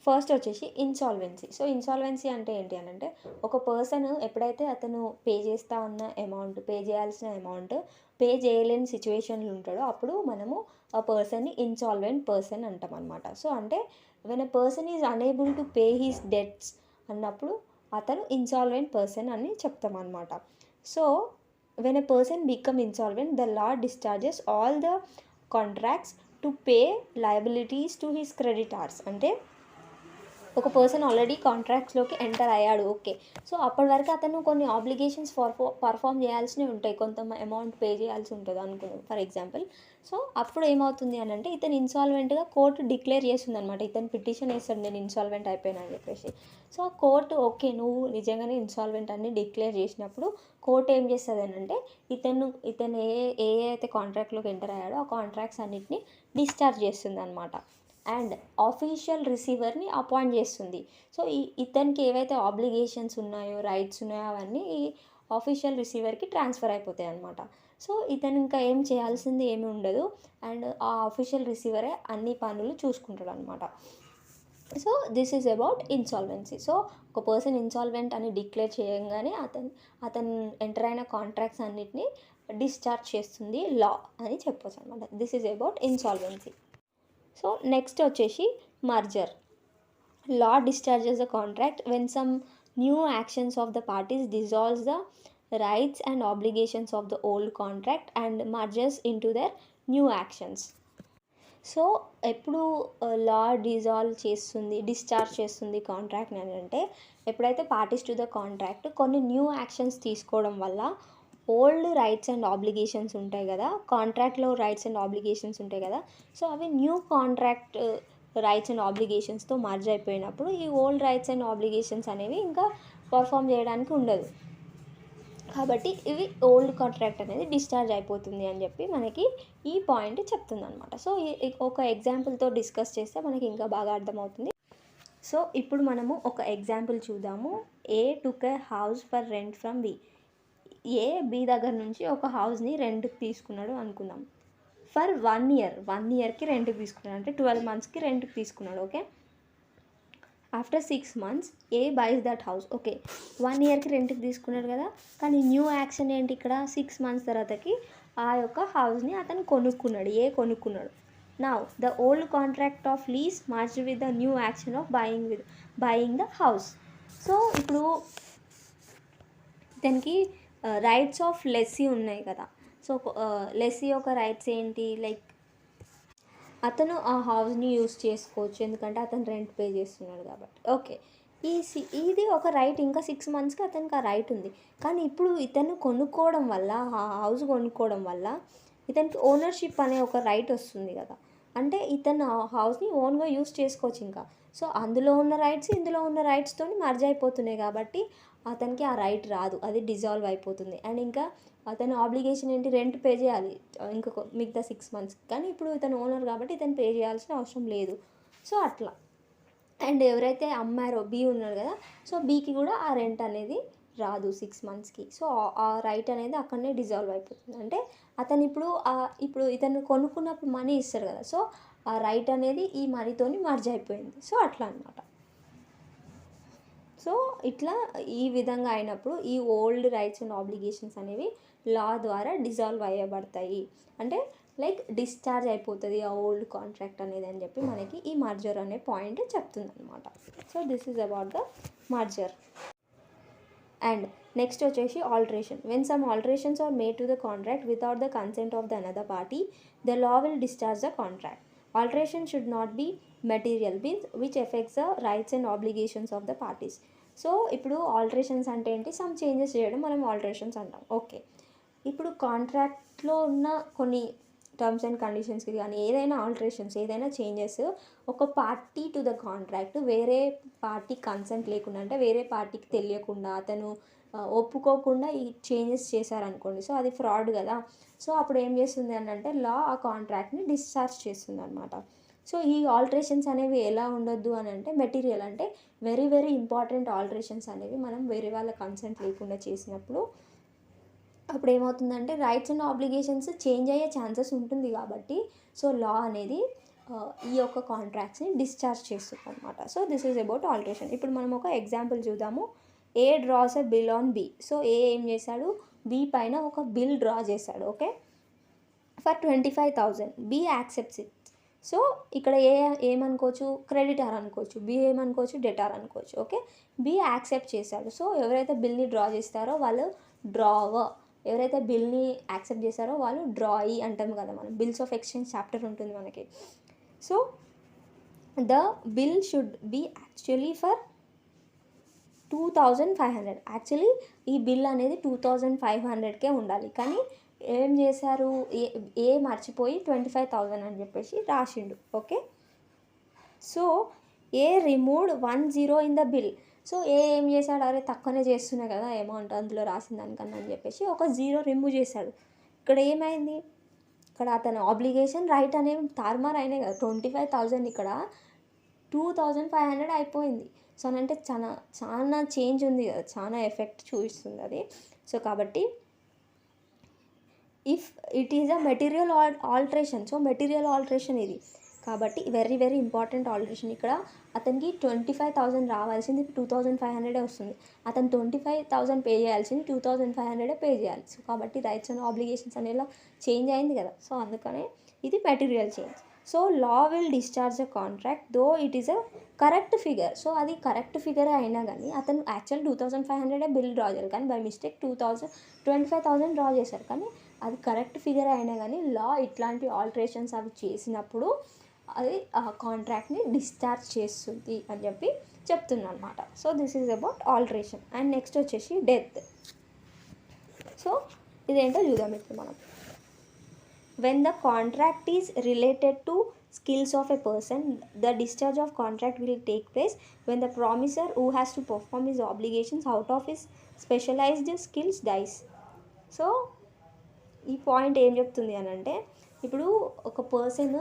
ఫస్ట్ వచ్చేసి ఇన్సాల్వెన్సీ. సో ఇన్సాల్వెన్సీ అంటే ఏంటి అని అంటే, ఒక పర్సన్ ఎప్పుడైతే అతను పే చేస్తా ఉన్న అమౌంట్, పే చేయాల్సిన అమౌంట్ పే చేయలేని సిచ్యువేషన్లు ఉంటాడో అప్పుడు మనము ఆ పర్సన్ని ఇన్సాల్వెంట్ పర్సన్ అంటాం అనమాట. సో అంటే when a person is unable to pay his debts అన్నప్పుడు అతను ఇన్సాల్వెంట్ పర్సన్ అని చెప్తాం అనమాట. So when a person become insolvent the law discharges all the contracts to pay liabilities to his creditors. అంటే ఒక పర్సన్ ఆల్రెడీ కాంట్రాక్ట్స్లోకి ఎంటర్ అయ్యాడు, ఓకే. సో అప్పటి వరకు అతను కొన్ని ఆబ్లిగేషన్స్ పర్ఫామ్ చేయాల్సినవి ఉంటాయి, కొంత అమౌంట్ పే చేయాల్సి ఉంటుంది అనుకున్నాం ఫర్ ఎగ్జాంపుల్. సో అప్పుడు ఏమవుతుంది అని అంటే, ఇతను ఇన్సాల్వెంట్గా కోర్టు డిక్లేర్ చేస్తుంది అనమాట. ఇతను పిటిషన్ వేస్తాడు, నేను ఇన్సాల్వెంట్ అయిపోయాను అని చెప్పేసి. సో ఆ కోర్టు ఓకే నువ్వు నిజంగానే ఇన్సాల్వెంట్ అని డిక్లేర్ చేసినప్పుడు కోర్టు ఏం చేస్తుంది అని అంటే, ఇతను ఏ అయితే కాంట్రాక్ట్లోకి ఎంటర్ అయ్యాడో ఆ కాంట్రాక్ట్స్ అన్నిటిని డిశ్చార్జ్ చేస్తుంది అనమాట. అండ్ ఆఫీషియల్ రిసీవర్ని అపాయింట్ చేస్తుంది. సో ఇతనికి ఏవైతే ఆబ్లిగేషన్స్ ఉన్నాయో, రైట్స్ ఉన్నాయో అవన్నీ ఈ ఆఫీషియల్ రిసీవర్కి ట్రాన్స్ఫర్ అయిపోతాయి అనమాట. సో ఇతను ఇంకా ఏం చేయాల్సింది ఏమీ ఉండదు అండ్ ఆ ఆఫీషియల్ రిసీవరే అన్ని పనులు చూసుకుంటాడు అనమాట. So this is about insolvency. So ఒక పర్సన్ ఇన్సాల్వెంట్ అని డిక్లేర్ చేయగానే అతను ఎంటర్ అయిన కాంట్రాక్ట్స్ అన్నిటిని డిశ్చార్జ్ చేస్తుంది లా అని చెప్పొచ్చు అనమాట. This is about insolvency. So next వచ్చేసి merger. Law discharges the contract when some new actions of the parties dissolves the rights and obligations of the old contract and merges in to their new actions. So ఎప్పుడు లా డిశ్చార్జ్ చేస్తుంది కాంట్రాక్ట్ని అని అంటే, ఎప్పుడైతే పార్టీస్ టు ద కాంట్రాక్ట్ కొన్ని న్యూ యాక్షన్స్ తీసుకోవడం వల్ల ఓల్డ్ రైట్స్ అండ్ ఆబ్లిగేషన్స్ ఉంటాయి కదా, కాంట్రాక్ట్లో రైట్స్ అండ్ ఆబ్లిగేషన్స్ ఉంటాయి కదా, సో అవి న్యూ కాంట్రాక్ట్ రైట్స్ అండ్ ఆబ్లిగేషన్స్తో మర్జ్ అయిపోయినప్పుడు ఈ ఓల్డ్ రైట్స్ అండ్ ఆబ్లిగేషన్స్ అనేవి ఇంకా పర్ఫామ్ చేయడానికి ఉండదు, కాబట్టి ఇవి ఓల్డ్ కాంట్రాక్ట్ అనేది డిశ్చార్జ్ అయిపోతుంది అని చెప్పి మనకి ఈ పాయింట్ చెప్తుంది అనమాట. సో ఒక ఎగ్జాంపుల్తో డిస్కస్ చేస్తే మనకి ఇంకా బాగా అర్థమవుతుంది. సో ఇప్పుడు మనము ఒక ఎగ్జాంపుల్ చూద్దాము. A took a house for rent from B. A B దగ్గర నుంచి ఒక హౌస్ని రెంట్కి తీసుకున్నాడు అనుకుందాం. ఫర్ 1 year, 1 yearకి రెంట్కి తీసుకున్నాడు, అంటే 12 monthsకి రెంట్కి తీసుకున్నాడు, okay. After 6 months A buys that house, okay. 1 yearకి రెంట్కి తీసుకున్నాడు కదా, కానీ న్యూ యాక్షన్ ఏంటి ఇక్కడ, 6 months తర్వాతకి ఆ యొక్క హౌస్ని అతను కొనుక్కున్నాడు. Now the old contract of lease merged with the new action of buying the house. So ఇప్పుడు దానికి రైట్స్ ఆఫ్ లెస్సీ ఉన్నాయి కదా. సో లెస్సీ యొక్క రైట్స్ ఏంటి, లైక్ అతను ఆ హౌస్ని యూజ్ చేసుకోవచ్చు ఎందుకంటే అతను రెంట్ పే చేస్తున్నాడు కాబట్టి, ఓకే. ఇది ఒక రైట్, ఇంకా 6 monthsకి అతనికి ఆ రైట్ ఉంది. కానీ ఇప్పుడు ఇతను కొనుక్కోవడం వల్ల, ఆ హౌస్ కొనుక్కోవడం వల్ల ఇతనికి ఓనర్షిప్ అనే ఒక రైట్ వస్తుంది కదా. అంటే ఇతను హౌస్ని ఓన్గా యూస్ చేసుకోవచ్చు ఇంకా. సో అందులో ఉన్న రైట్స్ ఇందులో ఉన్న రైట్స్తోని మర్జ్ అయిపోతున్నాయి కాబట్టి అతనికి ఆ రైట్ రాదు, అది డిజాల్వ్ అయిపోతుంది. అండ్ ఇంకా అతని ఆబ్లిగేషన్ ఏంటి, రెంట్ పే చేయాలి ఇంకొక మిగతా 6 months. కానీ ఇప్పుడు ఇతను ఓనర్ కాబట్టి ఇతను పే చేయాల్సిన అవసరం లేదు. సో అట్లా. అండ్ ఎవరైతే అమ్మారో బి ఉన్నాడు కదా, సో బీకి కూడా ఆ రెంట్ అనేది రాదు 6 monthsకి. సో ఆ రైట్ అనేది అక్కడనే డిజాల్వ్ అయిపోతుంది. అంటే అతను ఇప్పుడు ఇతను కొనుక్కున్నప్పుడు మనీ ఇస్తాడు కదా, సో ఆ రైట్ అనేది ఈ మనీతోని మర్జ్ అయిపోయింది. సో అట్లా అనమాట. సో ఇట్లా ఈ విధంగా అయినప్పుడు ఈ ఓల్డ్ రైట్స్ అండ్ ఆబ్లిగేషన్స్ అనేవి లా ద్వారా డిజాల్వ్ అయ్యబడతాయి. అంటే లైక్ డిశ్చార్జ్ అయిపోతుంది ఆ ఓల్డ్ కాంట్రాక్ట్ అనేది అని చెప్పి మనకి ఈ మర్జర్ అనే పాయింట్ చెప్తుంది అనమాట. So this is about the merger. And next వచ్చేసి alteration. When some alterations are made to the contract without the consent of the another party, the law will discharge the contract. Alteration should not be material, means which affects the rights and obligations of the parties. So ఇప్పుడు ఆల్టరేషన్స్ అంటే ఏంటి, సమ్ చేంజెస్ చేయడం మనం ఆల్టరేషన్స్ అంటాం. ఓకే, ఇప్పుడు కాంట్రాక్ట్లో ఉన్న కొన్ని టర్మ్స్ అండ్ కండిషన్స్కి కానీ ఏదైనా ఆల్టరేషన్స్, ఏదైనా చేంజెస్ ఒక పార్టీ టు ద కాంట్రాక్ట్ వేరే పార్టీ కన్సెంట్ లేకుండా, అంటే వేరే పార్టీకి తెలియకుండా అతను ఒప్పుకోకుండా ఈ చేంజెస్ చేశారనుకోండి, సో అది ఫ్రాడ్ కదా. సో అప్పుడు ఏం చేస్తుంది అని అంటే లా ఆ కాంట్రాక్ట్ని డిశ్చార్జ్ చేస్తుంది అనమాట. సో ఈ ఆల్టరేషన్స్ అనేవి ఎలా ఉండొద్దు అని అంటే మెటీరియల్, అంటే వెరీ వెరీ ఇంపార్టెంట్ ఆల్టరేషన్స్ అనేవి మనం వేరే వాళ్ళ కన్సెంట్ లేకుండా చేసినప్పుడు అప్పుడు ఏమవుతుందంటే రైట్స్ అండ్ ఆబ్లిగేషన్స్ చేంజ్ అయ్యే ఛాన్సెస్ ఉంటుంది కాబట్టి సో లా అనేది ఈ యొక్క కాంట్రాక్ట్స్ని డిశ్చార్జ్ చేస్తుంది అనమాట. So this is about alteration. ఇప్పుడు మనం ఒక ఎగ్జాంపుల్ చూద్దాము. A draws a bill on B. So A ఏం చేశాడు, బి పైన ఒక బిల్ డ్రా చేశాడు. Okay, for 25,000. B accepts it. So ఇక్కడ ఏమనుకోవచ్చు, క్రెడిటార్ అనుకోవచ్చు, బి ఏమనుకోవచ్చు, డెటార్ అనుకోవచ్చు. ఓకే, బి యాక్సెప్ట్ చేశాడు. సో ఎవరైతే బిల్ని డ్రా చేస్తారో వాళ్ళు డ్రావర్, ఎవరైతే బిల్ని యాక్సెప్ట్ చేశారో వాళ్ళు డ్రాయి అంటాం కదా మనం. బిల్స్ ఆఫ్ ఎక్స్చేంజ్ చాప్టర్ ఉంటుంది మనకి. So the bill should be actually for 2,500. Actually ఈ బిల్ అనేది 2,500కే ఉండాలి, కానీ ఏం చేశారు, ఏ మర్చిపోయి 25,000 అని చెప్పేసి రాసిండు. Okay, so A removed 10 in the bill. So ఏం చేశాడు, అరే తక్కువనే చేస్తున్నా కదా అమౌంట్ అందులో రాసిన దానికన్నా అని చెప్పేసి ఒక 0 రిమూవ్ చేశాడు. ఇక్కడ ఏమైంది, ఇక్కడ అతని ఆబ్లిగేషన్ రైట్ అనేవి తారుమారు అయినాయి కదా. 25,000 ఇక్కడ 2,500 అయిపోయింది. సో అంటే చాలా చేంజ్ ఉంది కదా, చాలా ఎఫెక్ట్ చూపిస్తుంది అది. సో కాబట్టి if it is a material alteration, so material alteration ఇది కాబట్టి వెరీ వెరీ ఇంపార్టెంట్ ఆల్టరేషన్. ఇక్కడ అతనికి 25,000 రావాల్సింది 2,500 వస్తుంది, అతను 25,000 పే చేయాల్సింది 2,500 పే చేయాలి. సో కాబట్టి రైట్స్ అండ్ ఆబ్లిగేషన్స్ అనేలా చేంజ్ అయింది కదా. సో అందుకనే ఇది material change. So law will discharge a contract though it is a correct figure. So అది కరెక్ట్ ఫిగరే అయినా కానీ అతను యాక్చువల్ 2,500 బిల్ డ్రా చేయాలి, కానీ బై మిస్టేక్ 25,000 డ్రా చేశారు. కానీ అది కరెక్ట్ ఫిగర్ అయినా కానీ లా ఇట్లాంటి ఆల్టరేషన్స్ అవి చేసినప్పుడు అది ఆ కాంట్రాక్ట్ని డిశ్చార్జ్ చేస్తుంది అని చెప్పి చెప్తుంది అనమాట. So this is about alteration. And next వచ్చేసి డెత్. సో ఇదేంటో చూద్దాం ఇప్పుడు మనం. When the contract is related to skills of a person, the discharge of contract will take place when the promisor who has to perform his obligations out of his specialized skills dies. So ఈ పాయింట్ ఏం చెప్తుంది అని అంటే, ఇప్పుడు ఒక పర్సన్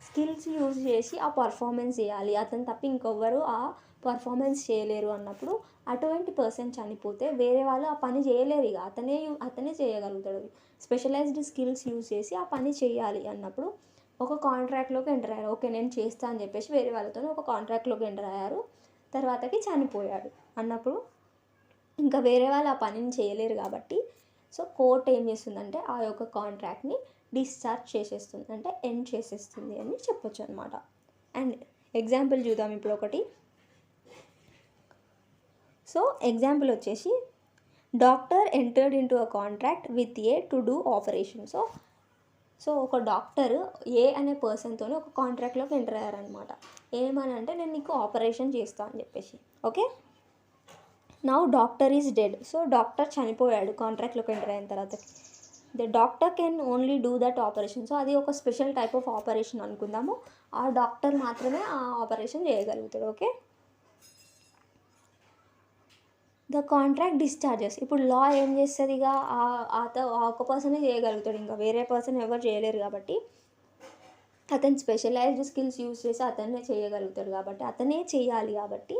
స్కిల్స్ యూజ్ చేసి ఆ పర్ఫార్మెన్స్ చేయాలి, అతను తప్ప ఇంకొవ్వరు ఆ పర్ఫార్మెన్స్ చేయలేరు అన్నప్పుడు అటువంటి పర్సన్ చనిపోతే వేరే వాళ్ళు ఆ పని చేయలేరు, ఇక అతనే చేయగలుగుతాడు. స్పెషలైజ్డ్ స్కిల్స్ యూజ్ చేసి ఆ పని చేయాలి అన్నప్పుడు ఒక కాంట్రాక్ట్లోకి ఎంటర్ అయ్యారు. ఓకే నేను చేస్తా అని చెప్పేసి వేరే వాళ్ళతో ఒక కాంట్రాక్ట్లోకి ఎంటర్ అయ్యారు, తర్వాతకి చనిపోయాడు అన్నప్పుడు ఇంకా వేరే వాళ్ళు ఆ పనిని చేయలేరు కాబట్టి సో కోర్ట్ ఏం చేస్తుందంటే ఆ యొక్క కాంట్రాక్ట్ని డిశ్చార్జ్ చేసేస్తుంది, అంటే ఎండ్ చేసేస్తుంది అని చెప్పొచ్చు అనమాట. అండ్ ఎగ్జాంపుల్ చూద్దాం ఇప్పుడు ఒకటి. సో ఎగ్జాంపుల్ వచ్చేసి doctor entered into a contract with A to do operation. So ఒక డాక్టర్ ఏ అనే పర్సన్తో ఒక కాంట్రాక్ట్లోకి ఎంటర్ అయ్యారనమాట. ఏమని అంటే నేను నీకు ఆపరేషన్ చేస్తాను అని చెప్పేసి. Okay, now doctor is dead. So doctor చనిపోయాడు కాంట్రాక్ట్లోకి ఎంటర్ అయిన తర్వాత. The doctor can only do that operation. So అది ఒక స్పెషల్ టైప్ ఆఫ్ ఆపరేషన్ అనుకుందాము. ఆ డాక్టర్ మాత్రమే ఆ ఆపరేషన్ చేయగలుగుతాడు. ఓకే. The contract discharges. ఇప్పుడు లా ఏం చేస్తుంది, ఇక ఒక పర్సనే చేయగలుగుతాడు, ఇంకా వేరే పర్సన్ ఎవరు చేయలేరు కాబట్టి అతను స్పెషలైజ్డ్ స్కిల్స్ యూస్ చేసి అతన్నే చేయగలుగుతాడు కాబట్టి అతనే చేయాలి కాబట్టి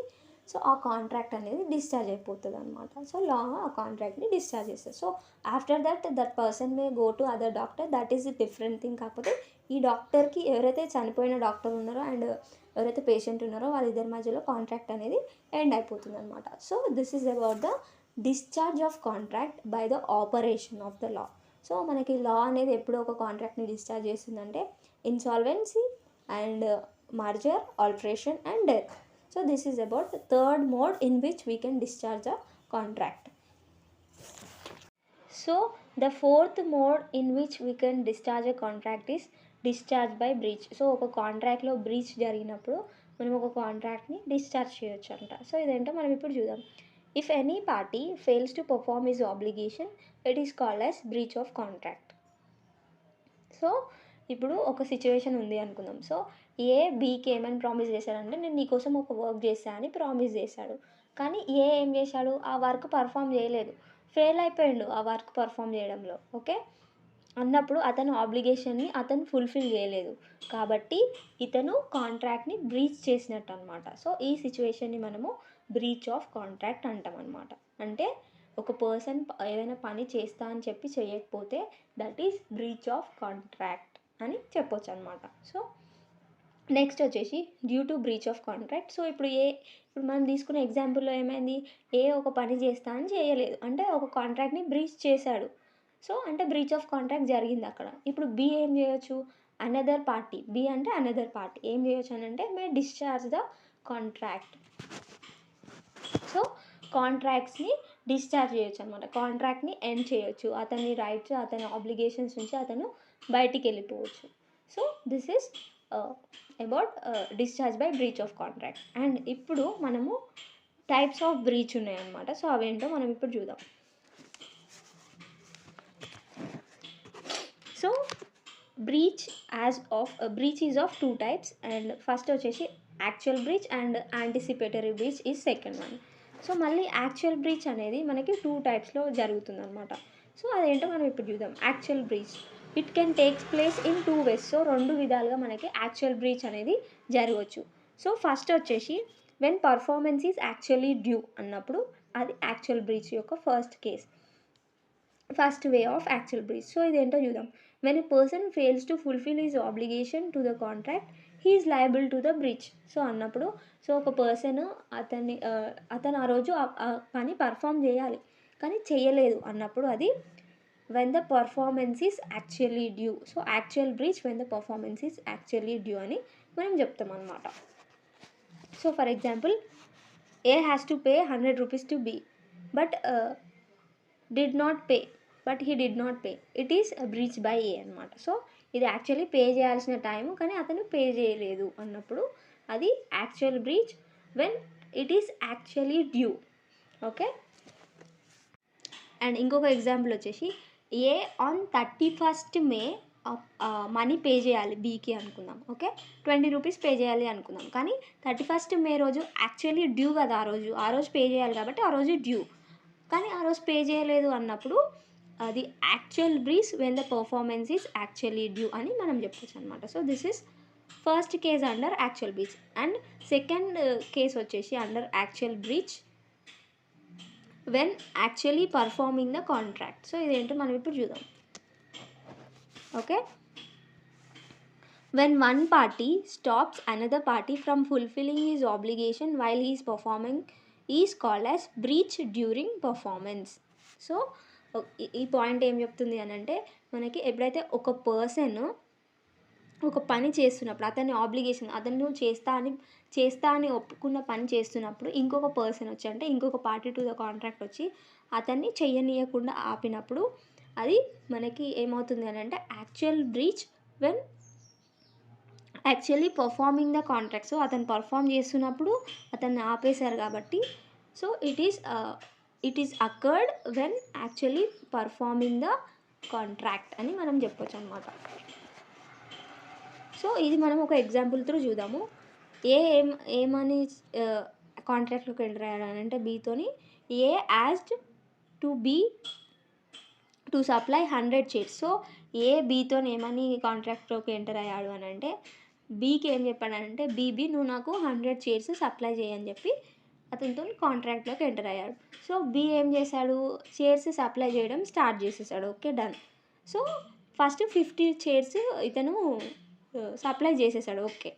సో ఆ కాంట్రాక్ట్ అనేది డిశ్చార్జ్ అయిపోతుంది అనమాట. సో లా ఆ కాంట్రాక్ట్ని డిశ్చార్జ్ చేస్తుంది. So after that person may go to other doctor, that is different thing. కాకపోతే ఈ డాక్టర్కి ఎవరైతే చనిపోయిన డాక్టర్ ఉన్నారో అండ్ ఎవరైతే పేషెంట్ ఉన్నారో వాళ్ళిద్దరి మధ్యలో కాంట్రాక్ట్ అనేది ఎండ్ అయిపోతుంది అనమాట. So this is about the discharge of contract by the operation of the law. So మనకి లా అనేది ఎప్పుడు ఒక కాంట్రాక్ట్ని డిశ్చార్జ్ చేస్తుందంటే insolvency and merger, alteration and death. So this is about the third mode in which we can discharge a contract. So the fourth mode in which we can discharge a contract is discharge by breach. So ఒక కాంట్రాక్ట్లో బ్రీచ్ జరిగినప్పుడు మనం ఒక కాంట్రాక్ట్ని డిశ్చార్జ్ చేయొచ్చు అంట. సో ఇదేంటో మనం ఇప్పుడు చూద్దాం. If any party fails to perform his obligation it is called as breach of contract. So ఇప్పుడు ఒక సిచ్యువేషన్ ఉంది అనుకుందాం. సో ఏ బీకి ఏమని ప్రామిస్ చేశాడంటే నేను నీకోసం ఒక వర్క్ చేశా అని ప్రామిస్ చేశాడు. కానీ ఏ ఏం చేశాడు, ఆ వర్క్ పర్ఫామ్ చేయలేదు, ఫెయిల్ అయిపోయాడు ఆ వర్క్ పర్ఫామ్ చేయడంలో. ఓకే. అన్నప్పుడు అతను ఆబ్లిగేషన్ని అతను ఫుల్ఫిల్ చేయలేదు కాబట్టి ఇతను కాంట్రాక్ట్ని బ్రీచ్ చేసినట్టు అనమాట. సో ఈ సిచ్యువేషన్ని మనము బ్రీచ్ ఆఫ్ కాంట్రాక్ట్ అంటాం అనమాట. అంటే ఒక పర్సన్ ఏదైనా పని చేస్తా అని చెప్పి చేయకపోతే that is breach of contract అని చెప్పొచ్చు అనమాట. సో నెక్స్ట్ వచ్చేసి due to breach of contract. So ఇప్పుడు మనం తీసుకునే ఎగ్జాంపుల్లో ఏమైంది, ఒక పని చేస్తా అని చేయలేదు అంటే ఒక కాంట్రాక్ట్ని బ్రీచ్ చేశాడు. సో అంటే బ్రీచ్ ఆఫ్ కాంట్రాక్ట్ జరిగింది అక్కడ. ఇప్పుడు బి ఏం చేయొచ్చు, అనదర్ పార్టీ, బి అంటే అనదర్ పార్టీ ఏం చేయొచ్చు అని అంటే may discharge the contract. So కాంట్రాక్ట్స్ని డిశ్చార్జ్ చేయొచ్చు అనమాట, కాంట్రాక్ట్ని ఎండ్ చేయొచ్చు, అతని రైట్స్ అతని ఆబ్లిగేషన్స్ నుంచి అతను బయటికి వెళ్ళిపోవచ్చు. So this is about discharge by breach of contract. And ఇప్పుడు మనము టైప్స్ ఆఫ్ బ్రీచ్ ఉన్నాయన్నమాట. సో అవేంటో మనం ఇప్పుడు చూద్దాం. So breach is of two types. And first వచ్చేసి actual breach and anticipatory breach is second one. So మళ్ళీ యాక్చువల్ బ్రీచ్ అనేది మనకి టూ టైప్స్లో జరుగుతుందన్నమాట. సో అదేంటో మనం ఇప్పుడు చూద్దాం. Actual breach it can takes place in two ways. So రెండు విధాలుగా మనకి యాక్చువల్ బ్రీచ్ అనేది జరగవచ్చు. సో ఫస్ట్ వచ్చేసి when performance is actually due అన్నప్పుడు అది యాక్చువల్ బ్రీచ్ యొక్క first way of actual breach. So ఇదేంటో చూద్దాం. When a person fails to fulfil his obligation to the contract he is liable to the breach. So అన్నప్పుడు సో ఒక పర్సన్ అతను ఆ రోజు ఆ పని పర్ఫామ్ చేయాలి కానీ చేయలేదు అన్నప్పుడు అది when the performance is actually due. So actual breach when the performance is actually due అని మనం చెప్తాం అన్నమాట. So for example A has to pay 100 rupees to B but he did not pay. It is a breach by A అనమాట. సో ఇది యాక్చువల్లీ పే చేయాల్సిన టైం కానీ అతను పే చేయలేదు అన్నప్పుడు అది actual breach when it is actually due. Okay. And ఇంకొక ఎగ్జాంపుల్ వచ్చేసి A on 31st May money pay చేయాలి బీకి అనుకుందాం. ఓకే, 20 rupees పే చేయాలి అనుకుందాం. కానీ 31st May రోజు యాక్చువల్లీ డ్యూ కదా, ఆ రోజు పే చేయాలి కాబట్టి ఆ రోజు డ్యూ, కానీ ఆ రోజు పే చేయలేదు అన్నప్పుడు అది actual breach when the performance is actually due అని మనం చెప్పచ్చు అనమాట. So this is first case under actual breach. And second case వచ్చేసి under actual breach when actually performing the contract. So ఇదేంటో మనం ఇప్పుడు చూద్దాం. Okay. When one party stops another party from fulfilling his obligation while he is performing is called as breach during performance. So ఈ పాయింట్ ఏం చెప్తుంది అని అంటే మనకి ఎప్పుడైతే ఒక పర్సన్ ఒక పని చేస్తున్నప్పుడు అతని ఆబ్లిగేషన్ అతను చేస్తా అని ఒప్పుకున్న పని చేస్తున్నప్పుడు ఇంకొక పర్సన్ వచ్చి అంటే ఇంకొక పార్టీ టు ద కాంట్రాక్ట్ వచ్చి అతన్ని చెయ్యనీయకుండా ఆపినప్పుడు అది మనకి ఏమవుతుంది అని అంటే actual breach when actually performing the contract. So అతను పర్ఫామ్ చేస్తున్నప్పుడు అతన్ని ఆపేశారు కాబట్టి so it is occurred when actually performing the contract అని మనం చెప్పొచ్చు అనమాట. సో ఇది మనం ఒక ఎగ్జాంపుల్ త్రూ చూద్దాము. ఏమని కాంట్రాక్ట్లోకి ఎంటర్ అయ్యాడు అని అంటే బీతోని A asked to B to supply 100 chairs. So A బీతో ఏమని కాంట్రాక్ట్లోకి ఎంటర్ అయ్యాడు అని అంటే బీకి ఏం చెప్పాడంటే బీబీ నువ్వు నాకు 100 చైర్స్ సప్లై చేయని చెప్పి అతనితో కాంట్రాక్ట్లోకి ఎంటర్ అయ్యాడు. సో బీ ఏం చేశాడు, చైర్స్ సప్లై చేయడం స్టార్ట్ చేసేసాడు. Okay, done. So first 50 chairs ఇతను సప్లై చేసేసాడు. ఓకే,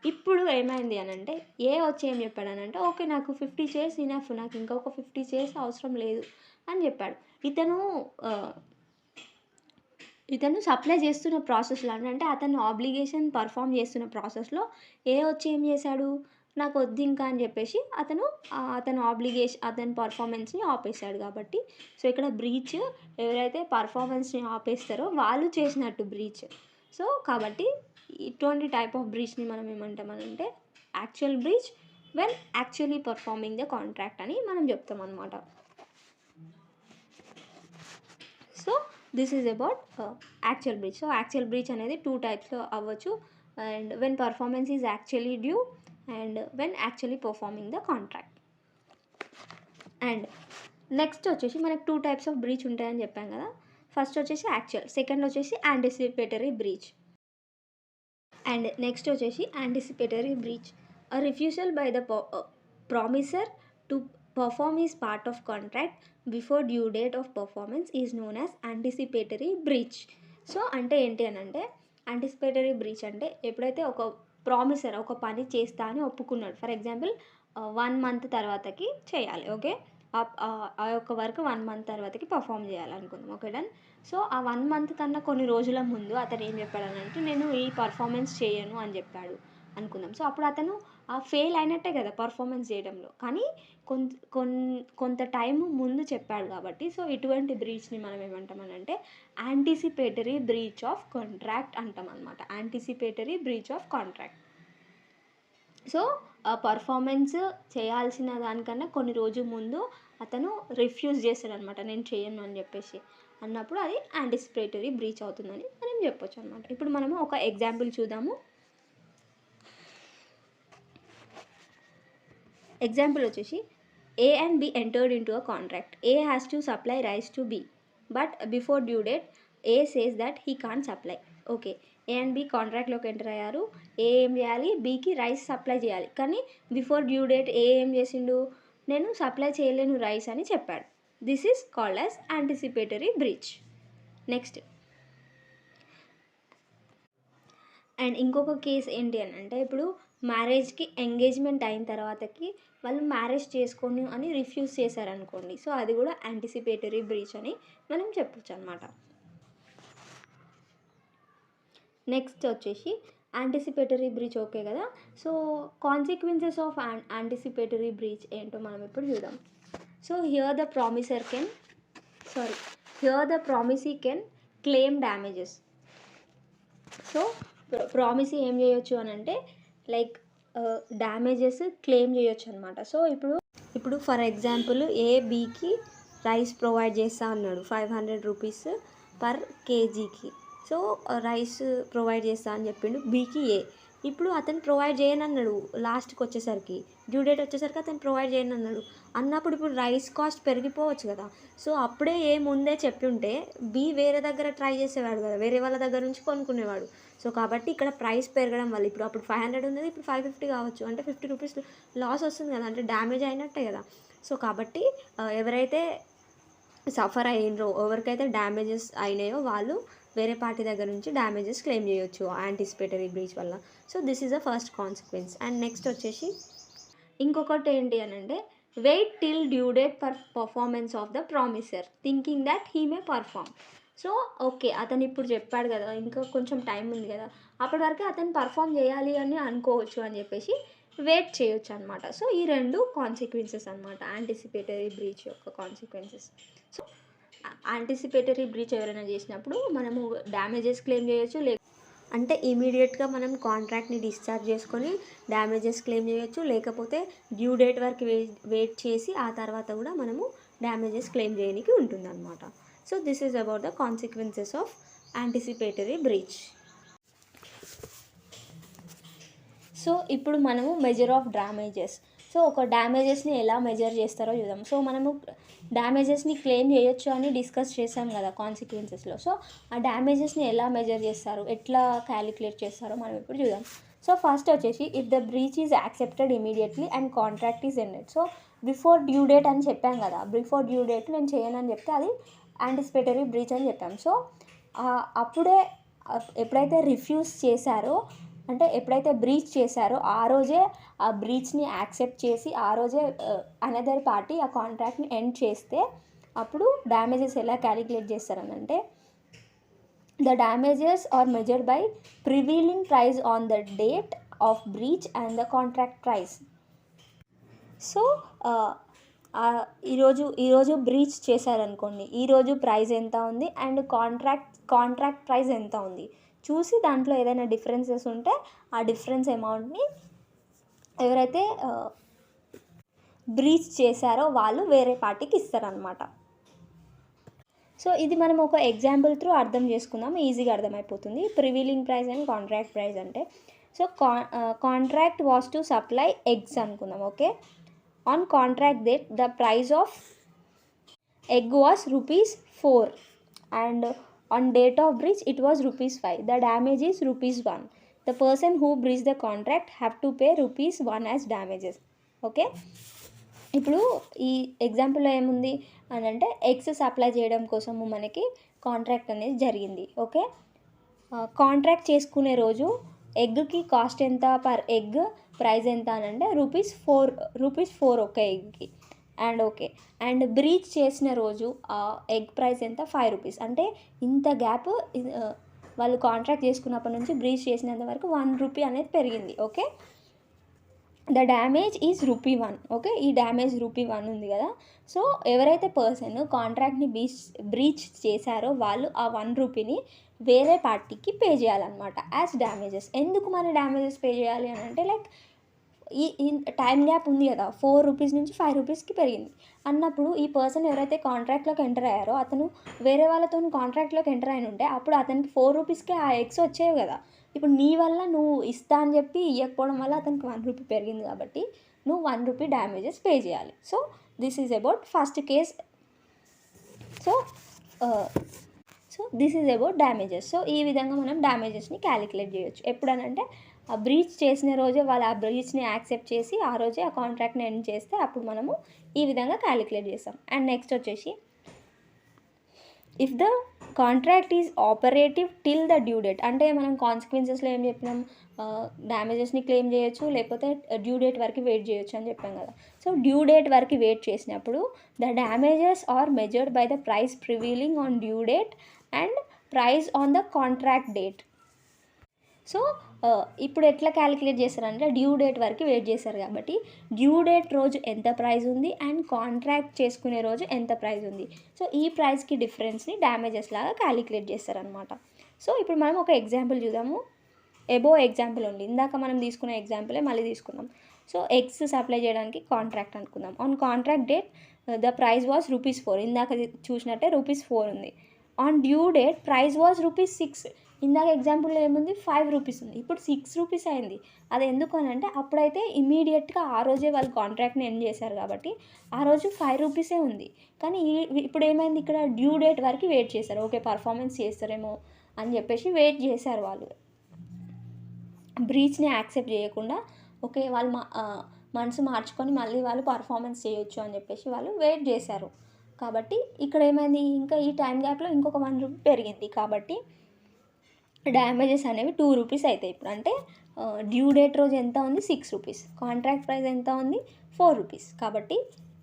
ఇప్పుడు ఏమైంది అని అంటే ఏ వచ్చి ఏం చెప్పాడు అని అంటే ఓకే నాకు 50 చైర్స్ ఇనఫ్, నాకు ఇంకొక 50 చైర్స్ అవసరం లేదు అని చెప్పాడు. ఇతను సప్లై చేస్తున్న ప్రాసెస్లో అంటే అతను ఆబ్లిగేషన్ పర్ఫామ్ చేస్తున్న ప్రాసెస్లో ఏ వచ్చి ఏం చేశాడు, నాకు వద్దు ఇంకా అని చెప్పేసి అతని పర్ఫార్మెన్స్ని ఆపేశాడు. కాబట్టి సో ఇక్కడ బ్రీచ్ ఎవరైతే పర్ఫార్మెన్స్ని ఆపేస్తారో వాళ్ళు చేసినట్టు బ్రీచ్. సో కాబట్టి ఇటువంటి టైప్ ఆఫ్ బ్రీచ్ని మనం ఏమంటామనంటే actual breach when actually performing the contract అని మనం చెప్తాం అనమాట. So this is about actual breach. So actual breach అనేది 2 టైప్స్లో అవ్వచ్చు, and when performance is actually due and when actually performing the contract. And next వచ్చేసి మనకు 2 టైప్స్ ఆఫ్ బ్రీచ్ ఉంటాయని చెప్పాం కదా. ఫస్ట్ వచ్చేసి యాక్చువల్, సెకండ్ వచ్చేసి యాంటిసిపేటరీ బ్రీచ్. అండ్ నెక్స్ట్ వచ్చేసి anticipatory breach. A refusal by the promiser to perform is part of contract before due date of performance is known as anticipatory breach. So అంటే ఏంటి అని అంటే యాంటిసిపేటరీ బ్రీచ్ అంటే ఎప్పుడైతే ఒక ప్రామిసర్ ఒక పని చేస్తా అని ఒప్పుకున్నాడు, ఫర్ ఎగ్జాంపుల్ 1 month తర్వాతకి చేయాలి. ఓకే, ఆ యొక్క వర్క్ 1 month తర్వాతకి పర్ఫామ్ చేయాలనుకుందాం. Okay, done. సో ఆ 1 month కన్నా కొన్ని రోజుల ముందు అతను ఏం చెప్పాడనంటే నేను ఈ పర్ఫార్మెన్స్ చేయను అని చెప్పాడు అనుకుందాం. సో అప్పుడు అతను ఫెయిల్ అయినట్టే కదా పర్ఫార్మెన్స్ చేయడంలో, కానీ కొంత టైం ముందు చెప్పాడు కాబట్టి సో ఇటువంటి బ్రీచ్ని మనం ఏమంటామనంటే యాంటిసిపేటరీ బ్రీచ్ ఆఫ్ కాంట్రాక్ట్ అంటాం అనమాట. Anticipatory breach of contract. So performance చేయాల్సిన దానికన్నా కొన్ని రోజుల ముందు అతను రిఫ్యూజ్ చేస్తాడు అనమాట, నేను చేయను అని చెప్పేసి అన్నప్పుడు అది యాంటిసిపేటరీ బ్రీచ్ అవుతుందని మనం చెప్పొచ్చు అనమాట. ఇప్పుడు మనము ఒక ఎగ్జాంపుల్ చూద్దాము. ఎగ్జాంపుల్ వచ్చేసి A and B entered into a contract. A has to supply rice to B but before due date A says that he can't supply. Okay, A and B కాంట్రాక్ట్లోకి ఎంటర్ అయ్యారు. ఏ ఏం చేయాలి, బీకి రైస్ సప్లై చేయాలి, కానీ బిఫోర్ డ్యూ డేట్ ఏ ఏం చేసిండు, నేను సప్లై చేయలేను రైస్ అని చెప్పాడు. This is called as anticipatory breach. Next and ఇంకొక కేస్ ఏంటి అని అంటే ఇప్పుడు మ్యారేజ్కి ఎంగేజ్మెంట్ అయిన తర్వాతకి వాళ్ళు మ్యారేజ్ చేసుకోను అని రిఫ్యూజ్ చేశారనుకోండి, సో అది కూడా యాంటిసిపేటరీ బ్రీచ్ అని మనం చెప్పొచ్చు అనమాట. నెక్స్ట్ వచ్చేసి యాంటిసిపేటరీ బ్రీచ్. ఓకే కదా, so consequences of anticipatory breach ఏంటో మనం ఇప్పుడు చూద్దాం. So here the promisee can claim damages. So promisee ఏం చేయొచ్చు అని అంటే లైక్ డ్యామేజెస్ క్లెయిమ్ చేయొచ్చు అనమాట. సో ఇప్పుడు ఫర్ ఎగ్జాంపుల్ ఏ బీకి రైస్ ప్రొవైడ్ చేస్తా అన్నాడు 500 రూపీస్ పర్ కేజీకి. సో రైస్ ప్రొవైడ్ చేస్తా అని చెప్పిండు బీకి ఏ. ఇప్పుడు అతను ప్రొవైడ్ చేయనన్నాడు, లాస్ట్కి వచ్చేసరికి డ్యూ డేట్ వచ్చేసరికి అతను ప్రొవైడ్ చేయనన్నాడు అన్నప్పుడు ఇప్పుడు రైస్ కాస్ట్ పెరిగిపోవచ్చు కదా. సో అప్పుడే ఏ ముందే చెప్పి ఉంటే బి వేరే దగ్గర ట్రై చేసేవాడు కదా, వేరే వాళ్ళ దగ్గర నుంచి కొనుక్కునేవాడు. సో కాబట్టి ఇక్కడ ప్రైస్ పెరగడం వల్ల అప్పుడు 500 ఉన్నది, ఇప్పుడు 550 కావచ్చు, అంటే 50 రూపీస్ లాస్ వస్తుంది కదా, అంటే డ్యామేజ్ అయినట్టే కదా. సో కాబట్టి ఎవరైతే సఫర్ అయినరో, ఎవరికైతే డ్యామేజెస్ అయినాయో వాళ్ళు వేరే పార్టీ దగ్గర నుంచి డ్యామేజెస్ క్లెయిమ్ చేయొచ్చు యాంటిసిపేటరీ బ్రీచ్ వల్ల. So this is the first consequence. And next వచ్చేసి ఇంకొకటి ఏంటి అని అంటే wait till due date for performance of the promisor thinking that he may perform. So okay, అతను ఇప్పుడు చెప్పాడు కదా, ఇంకా కొంచెం టైం ఉంది కదా, అప్పటి వరకు అతను పర్ఫామ్ చేయాలి అని అనుకోవచ్చు అని చెప్పేసి వెయిట్ చేయొచ్చు అనమాట. సో ఈ 2 కాన్సిక్వెన్సెస్ అనమాట యాంటిసిపేటరీ బ్రీచ్ యొక్క కాన్సిక్వెన్సెస్. సో యాంటిసిపేటరీ బ్రీచ్ ఎవరైనా చేసినప్పుడు మనము డ్యామేజెస్ క్లెయిమ్ చేయొచ్చు, అంటే ఇమీడియట్గా మనం కాంట్రాక్ట్ని డిశ్చార్జ్ చేసుకొని డ్యామేజెస్ క్లెయిమ్ చేయొచ్చు, లేకపోతే డ్యూ డేట్ వరకు వెయిట్ చేసి ఆ తర్వాత కూడా మనము డ్యామేజెస్ క్లెయిమ్ చేయడానికి ఉంటుందన్నమాట. So this is about the consequences of anticipatory breach. So ఇప్పుడు మనము మెజర్ ఆఫ్ డ్యామేజెస్. సో ఒక డ్యామేజెస్ని ఎలా మెజర్ చేస్తారో చూద్దాం. సో మనము డ్యామేజెస్ని క్లెయిమ్ చేయొచ్చు అని డిస్కస్ చేసాం కదా కాన్సిక్వెన్సెస్లో. సో ఆ డ్యామేజెస్ని ఎలా మెజర్ చేస్తారు, ఎట్లా క్యాలిక్యులేట్ చేస్తారో మనం ఇప్పుడు చూద్దాం. సో ఫస్ట్ వచ్చేసి if the breach is accepted immediately and contract is ended. So before due date అని చెప్పాం కదా, బిఫోర్ డ్యూ డేట్ నేను చేయనని చెప్తే అది యాంటిసిపేటరీ బ్రీచ్ అని చెప్పాం. సో అప్పుడే ఎప్పుడైతే రిఫ్యూజ్ చేశారో, అంటే ఎప్పుడైతే బ్రీచ్ చేశారో ఆ రోజే ఆ బ్రీచ్ని యాక్సెప్ట్ చేసి ఆ రోజే అనదర్ పార్టీ ఆ కాంట్రాక్ట్ని ఎండ్ చేస్తే అప్పుడు డ్యామేజెస్ ఎలా క్యాలిక్యులేట్ చేస్తారనంటే the damages are measured by prevailing price on the date of breach and the contract price. So ఈరోజు బ్రీచ్ చేశారనుకోండి, ఈరోజు ప్రైస్ ఎంత ఉంది అండ్ కాంట్రాక్ట్ ప్రైస్ ఎంత ఉంది చూసి దాంట్లో ఏదైనా డిఫరెన్సెస్ ఉంటే ఆ డిఫరెన్స్ అమౌంట్ని ఎవరైతే బ్రీచ్ చేశారో వాళ్ళు వేరే పార్టీకి ఇస్తారనమాట. సో ఇది మనం ఒక ఎగ్జాంపుల్ త్రూ అర్థం చేసుకుందాం, ఈజీగా అర్థమైపోతుంది. Prevailing price and contract price అంటే, so contract was to supply eggs అనుకుందాం. Okay, on contract date the price of egg was ₹4 and on date of breach it was ₹5. The damage is ₹1. The person who breached the contract have to pay ₹1 as damages. Okay, ఇప్పుడు ఈ ఎగ్జాంపుల్లో ఏముంది అని అంటే ఎగ్స్ సప్లై చేయడం కోసము మనకి కాంట్రాక్ట్ అనేది జరిగింది. ఓకే, కాంట్రాక్ట్ చేసుకునే రోజు ఎగ్కి కాస్ట్ ఎంత, పర్ ఎగ్ ప్రైస్ ఎంత అని అంటే ₹4 ఒక ఎగ్కి. అండ్ ఓకే, అండ్ బ్రీచ్ చేసిన రోజు ఎగ్ ప్రైస్ ఎంత, ₹5. అంటే ఇంత గ్యాప్ వాళ్ళు కాంట్రాక్ట్ చేసుకున్నప్పటి నుంచి బ్రీచ్ చేసినంత వరకు ₹1 అనేది పెరిగింది. Okay, the damage is ₹1. Okay, ఈ డ్యామేజ్ ₹1 ఉంది కదా. సో ఎవరైతే పర్సన్ కాంట్రాక్ట్ని బ్రీచ్ చేశారో వాళ్ళు ఆ ₹1ని వేరే పార్టీకి పే చేయాలన్నమాట యాజ్ డ్యామేజెస్. ఎందుకు మరి డ్యామేజెస్ పే చేయాలి అని అంటే లైక్ ఈ టైం గ్యాప్ ఉంది కదా, ₹4 నుంచి ₹5కి పెరిగింది అన్నప్పుడు ఈ పర్సన్ ఎవరైతే కాంట్రాక్ట్లోకి ఎంటర్ అయ్యారో అతను వేరే వాళ్ళతో కాంట్రాక్ట్లోకి ఎంటర్ అయిన ఉంటే అప్పుడు అతనికి ₹4కే ఆ ఎగ్స్ వచ్చేవి కదా. ఇప్పుడు నీ వల్ల నువ్వు ఇస్తా అని చెప్పి ఇవ్వకపోవడం వల్ల అతనికి ₹1 పెరిగింది కాబట్టి నువ్వు ₹1 డ్యామేజెస్ పే చేయాలి. So this is about first case. So this is about damages. So ఈ విధంగా మనం డ్యామేజెస్ని క్యాలిక్యులేట్ చేయొచ్చు. ఎప్పుడనంటే ఆ బ్రీచ్ చేసిన రోజే వాళ్ళు ఆ బ్రీచ్ని యాక్సెప్ట్ చేసి ఆ రోజే ఆ కాంట్రాక్ట్ని ఎండ్ చేస్తే అప్పుడు మనము ఈ విధంగా క్యాలిక్యులేట్ చేస్తాం. అండ్ నెక్స్ట్ వచ్చేసి if the contract is operative till the due date. అంటే మనం కాన్సిక్వెన్సెస్లో ఏం చెప్పినాం, డ్యామేజెస్ని క్లెయిమ్ చేయొచ్చు లేకపోతే డ్యూ డేట్ వరకు వెయిట్ చేయొచ్చు అని చెప్పాం కదా. సో డ్యూ డేట్ వరకు వెయిట్ చేసినప్పుడు the damages are measured by the price prevailing on due date and price on the contract date. So ఇప్పుడు ఎట్లా క్యాలిక్యులేట్ చేస్తారంటే డ్యూ డేట్ వరకు వెయిట్ చేస్తారు కాబట్టి డ్యూ డేట్ రోజు ఎంత ప్రైస్ ఉంది అండ్ కాంట్రాక్ట్ చేసుకునే రోజు ఎంత ప్రైస్ ఉంది. సో ఈ ప్రైస్కి డిఫరెన్స్ని డ్యామేజెస్ లాగా క్యాలిక్యులేట్ చేస్తారనమాట. సో ఇప్పుడు మనం ఒక ఎగ్జాంపుల్ చూద్దాము. ఎబో ఎగ్జాంపుల్ ఉంది, ఇందాక మనం తీసుకున్న ఎగ్జాంపులే మళ్ళీ తీసుకుందాం. సో ఎగ్స్ సప్లై చేయడానికి కాంట్రాక్ట్ అనుకుందాం. On contract date the price was ₹4. ఇందాక చూసినట్టే ₹4 ఉంది. On due date price was ₹6. ఇందాక ఎగ్జాంపుల్లో ఏముంది, ₹5 ఉంది, ఇప్పుడు ₹6 అయింది. అది ఎందుకు అని అంటే అప్పుడైతే ఇమీడియట్గా ఆ రోజే వాళ్ళు కాంట్రాక్ట్ని ఎండ్ చేశారు కాబట్టి ఆ రోజు ₹5 ఉంది. కానీ ఇప్పుడు ఏమైంది, ఇక్కడ డ్యూ డేట్ వరకు వెయిట్ చేశారు. ఓకే, పర్ఫార్మెన్స్ చేస్తారేమో అని చెప్పేసి వెయిట్ చేశారు వాళ్ళు, బ్రీచ్ని యాక్సెప్ట్ చేయకుండా. ఓకే, వాళ్ళు మనసు మార్చుకొని మళ్ళీ వాళ్ళు పర్ఫార్మెన్స్ చేయొచ్చు అని చెప్పేసి వాళ్ళు వెయిట్ చేశారు. కాబట్టి ఇక్కడ ఏమైంది, ఇంకా ఈ టైం గ్యాప్లో ఇంకొక ₹1 పెరిగింది కాబట్టి డ్యామేజెస్ అనేవి ₹2 అవుతాయి. ఇప్పుడు అంటే డ్యూ డేట్ రోజు ఎంత ఉంది, ₹6, కాంట్రాక్ట్ ప్రైస్ ఎంత ఉంది, ₹4. కాబట్టి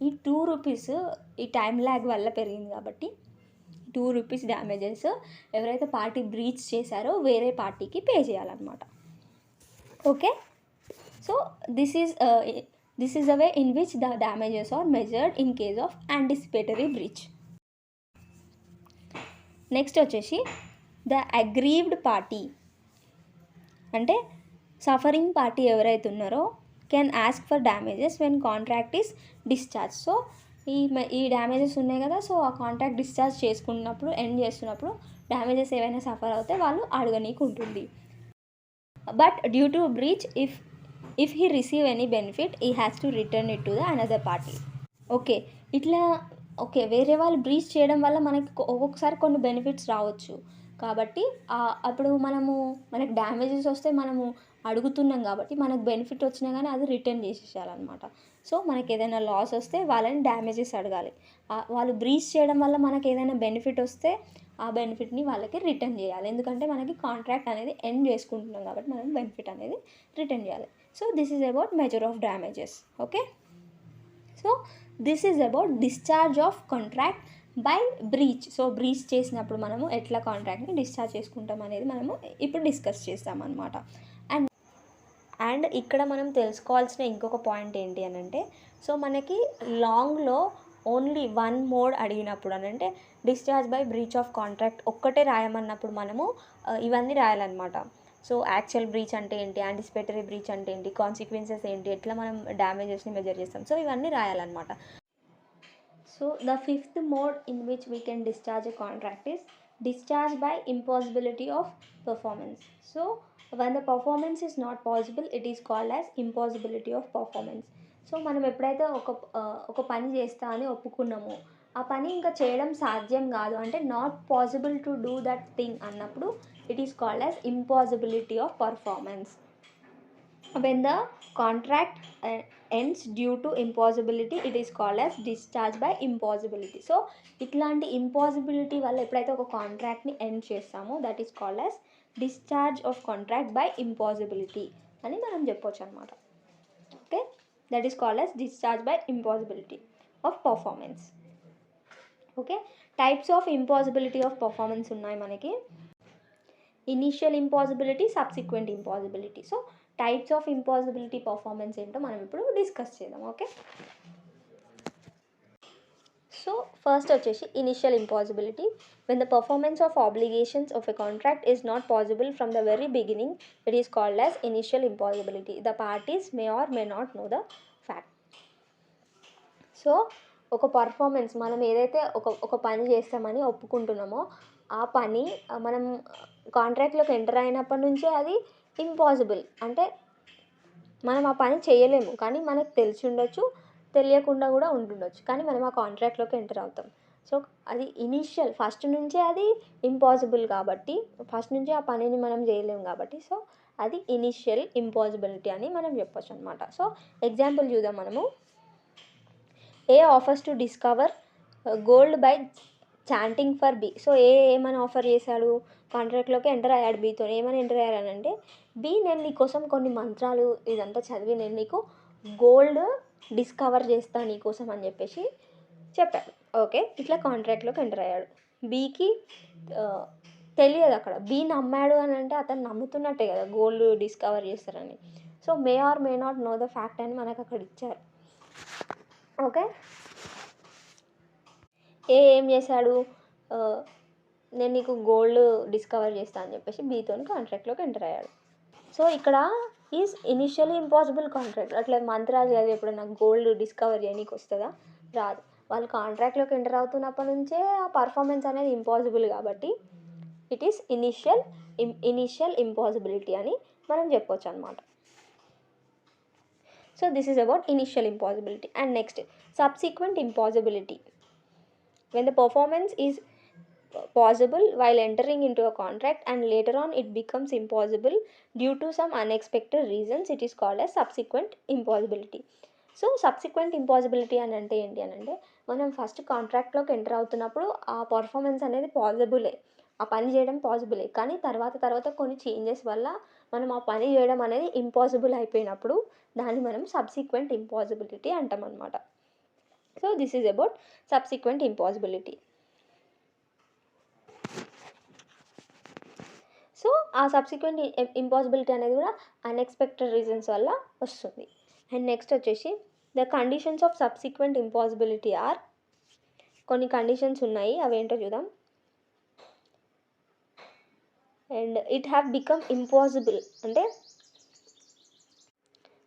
ఈ ₹2 ఈ టైం ల్యాగ్ వల్ల పెరిగింది కాబట్టి ₹2 డ్యామేజెస్ ఎవరైతే పార్టీ బ్రీచ్ చేశారో వేరే పార్టీకి పే చేయాలన్నమాట. Okay, so this is the way in which the damages are measured in case of anticipatory breach. Next వచ్చేసి ద అగ్రీవ్డ్ పార్టీ అంటే సఫరింగ్ పార్టీ ఎవరైతే ఉన్నారో can ask for damages when contract is discharge. So ఈ డ్యామేజెస్ ఉన్నాయి కదా, సో ఆ కాంట్రాక్ట్ డిశ్చార్జ్ చేసుకున్నప్పుడు ఎండ్ చేస్తున్నప్పుడు డ్యామేజెస్ ఏవైనా సఫర్ అవుతే వాళ్ళు అడగనీకు ఉంటుంది. But due to breach if he receive any benefit he has to return it to the another party. Okay, ఇట్లా వేరే వాళ్ళు బ్రీచ్ చేయడం వల్ల మనకి ఒక్కొక్కసారి కొన్ని బెనిఫిట్స్ రావచ్చు. కాబట్టి అప్పుడు మనకు డ్యామేజెస్ వస్తే మనము అడుగుతున్నాం కాబట్టి మనకు బెనిఫిట్ వచ్చినా కానీ అది రిటర్న్ చేసేసేయాలన్నమాట. సో మనకి ఏదైనా లాస్ వస్తే వాళ్ళని డ్యామేజెస్ అడగాలి. వాళ్ళు బ్రీచ్ చేయడం వల్ల మనకి ఏదైనా బెనిఫిట్ వస్తే ఆ బెనిఫిట్ని వాళ్ళకి రిటర్న్ చేయాలి. ఎందుకంటే మనకి కాంట్రాక్ట్ అనేది ఎండ్ చేసుకుంటున్నాం కాబట్టి మనం బెనిఫిట్ అనేది రిటర్న్ చేయాలి. So this is about measure of damages. Okay, so this is about discharge of contract by breach. So breach చేసినప్పుడు మనము ఎట్లా కాంట్రాక్ట్ని డిశ్చార్జ్ చేసుకుంటాం అనేది మనము ఇప్పుడు డిస్కస్ చేస్తాం అనమాట. అండ్ ఇక్కడ మనం తెలుసుకోవాల్సిన ఇంకొక పాయింట్ ఏంటి అని అంటే, సో మనకి లాంగ్లో ఓన్లీ వన్ మోడ్ అడిగినప్పుడు అని అంటే discharge by breach of contract ఒక్కటే రాయమన్నప్పుడు మనము ఇవన్నీ రాయాలన్నమాట. సో యాక్చువల్ బ్రీచ్ అంటే ఏంటి, యాంటిసిపేటరీ బ్రీచ్ అంటే ఏంటి, కాన్సిక్వెన్సెస్ ఏంటి, ఎట్లా మనం డ్యామేజెస్ని మెజర్ చేస్తాం, సో ఇవన్నీ రాయాలన్నమాట. So the fifth mode in which we can discharge a contract is discharge by impossibility of performance. So when the performance is not possible it is called as impossibility of performance. So మనం ఎప్పుడైతే ఒక పని చేస్తా అని ఒప్పుకున్నామో ఆ పని ఇంకా చేయడం సాధ్యం కాదు అంటే not possible to do that thing అన్నప్పుడు it is called as impossibility of performance. When the contract ends due to impossibility it is called as discharge by impossibility. So ఇట్లాంటి ఇంపాసిబిలిటీ వల్ల ఎప్పుడైతే ఒక కాంట్రాక్ట్ని ఎండ్ చేస్తామో that is called as discharge of contract by impossibility అని మనం చెప్పొచ్చు అనమాట. Okay, that is called as discharge by impossibility of performance. Okay, types of impossibility of performance ఉన్నాయి మనకి. Initial impossibility, subsequent impossibility. So types of impossibility performance ఏంటో మనం ఇప్పుడు డిస్కస్ చేద్దాం. ఓకే, సో ఫస్ట్ వచ్చేసి initial impossibility. When the performance of obligations of a contract is not possible from the very beginning it is called as initial impossibility. The parties may or may not know the fact. So ఒక పర్ఫార్మెన్స్ మనం ఏదైతే ఒక పని చేస్తామని ఒప్పుకుంటున్నామో ఆ పని మనం కాంట్రాక్ట్లోకి ఎంటర్ అయినప్పటి నుంచే అది ఇంపాసిబుల్ అంటే మనం ఆ పని చేయలేము, కానీ మనకు తెలిసి ఉండొచ్చు, తెలియకుండా కూడా ఉంటుండొచ్చు, కానీ మనం ఆ కాంట్రాక్ట్లోకి ఎంటర్ అవుతాం. సో అది ఇనీషియల్ ఫస్ట్ నుంచే అది ఇంపాసిబుల్ కాబట్టి ఫస్ట్ నుంచే ఆ పనిని మనం చేయలేము కాబట్టి సో అది ఇనీషియల్ ఇంపాసిబిలిటీ అని మనం చెప్పొచ్చు అనమాట. సో ఎగ్జాంపుల్ చూద్దాం మనము. A offers to discover gold by chanting for B. So ఏమని ఆఫర్ చేశాడు, కాంట్రాక్ట్లోకి ఎంటర్ అయ్యాడు బీతో. ఏమని ఎంటర్ అయ్యాడనంటే బి నేను నీకోసం కొన్ని మంత్రాలు ఇదంతా చదివి నేను నీకు గోల్డ్ డిస్కవర్ చేస్తాను నీకోసం అని చెప్పేసి చెప్పాడు. ఓకే, ఇట్లా కాంట్రాక్ట్లోకి ఎంటర్ అయ్యాడు. బీకి తెలియదు, అక్కడ బి నమ్మాడు అని అంటే అతను నమ్ముతున్నట్టే కదా గోల్డ్ డిస్కవర్ చేస్తారని. So may or may not know the fact అని మనకు అక్కడ ఇచ్చారు. ఓకే, ఏం చేశాడు, నేను నీకు గోల్డ్ డిస్కవర్ చేస్తా అని చెప్పేసి బీతో కాంట్రాక్ట్లోకి ఎంటర్ అయ్యాడు. సో ఇక్కడ ఈజ్ ఇనిషియల్లీ ఇంపాసిబుల్ కాంట్రాక్ట్. అట్లా మంత్రాలు చదివి ఎప్పుడైనా గోల్డ్ డిస్కవర్ చేయడానికి వస్తుందా, రాదు. వాళ్ళు కాంట్రాక్ట్లోకి ఎంటర్ అవుతున్నప్పటి నుంచే ఆ పర్ఫార్మెన్స్ అనేది ఇంపాసిబుల్ కాబట్టి ఇట్ ఈస్ ఇనిషియల్ ఇంపాసిబిలిటీ అని మనం చెప్పొచ్చు అనమాట. So this is about initial impossibility. And next subsequent impossibility. When the performance is possible while entering into a contract and later on it becomes impossible due to some unexpected reasons it is called as subsequent impossibility. So subsequent impossibility అని అంటే ఏంటి అని అంటే మనం ఫస్ట్ కాంట్రాక్ట్లోకి ఎంటర్ అవుతున్నప్పుడు ఆ పర్ఫార్మెన్స్ అనేది పాసిబులే, ఆ పని చేయడం పాసిబులే, కానీ తర్వాత కొన్ని చేంజెస్ వల్ల మనం ఆ పని చేయడం అనేది ఇంపాసిబుల్ అయిపోయినప్పుడు దాన్ని మనం సబ్సిక్వెంట్ ఇంపాసిబిలిటీ అంటాం అనమాట. So this is about subsequent impossibility. So ఆ సబ్సిక్వెంట్ ఇంపాసిబిలిటీ అనేది కూడా అన్ఎక్స్పెక్టెడ్ రీజన్స్ వల్ల వస్తుంది. అండ్ నెక్స్ట్ వచ్చేసి the conditions of subsequent impossibility or, కొన్ని కండిషన్స్ ఉన్నాయి అవేంటో చూద్దాం. And it have become impossible అంటే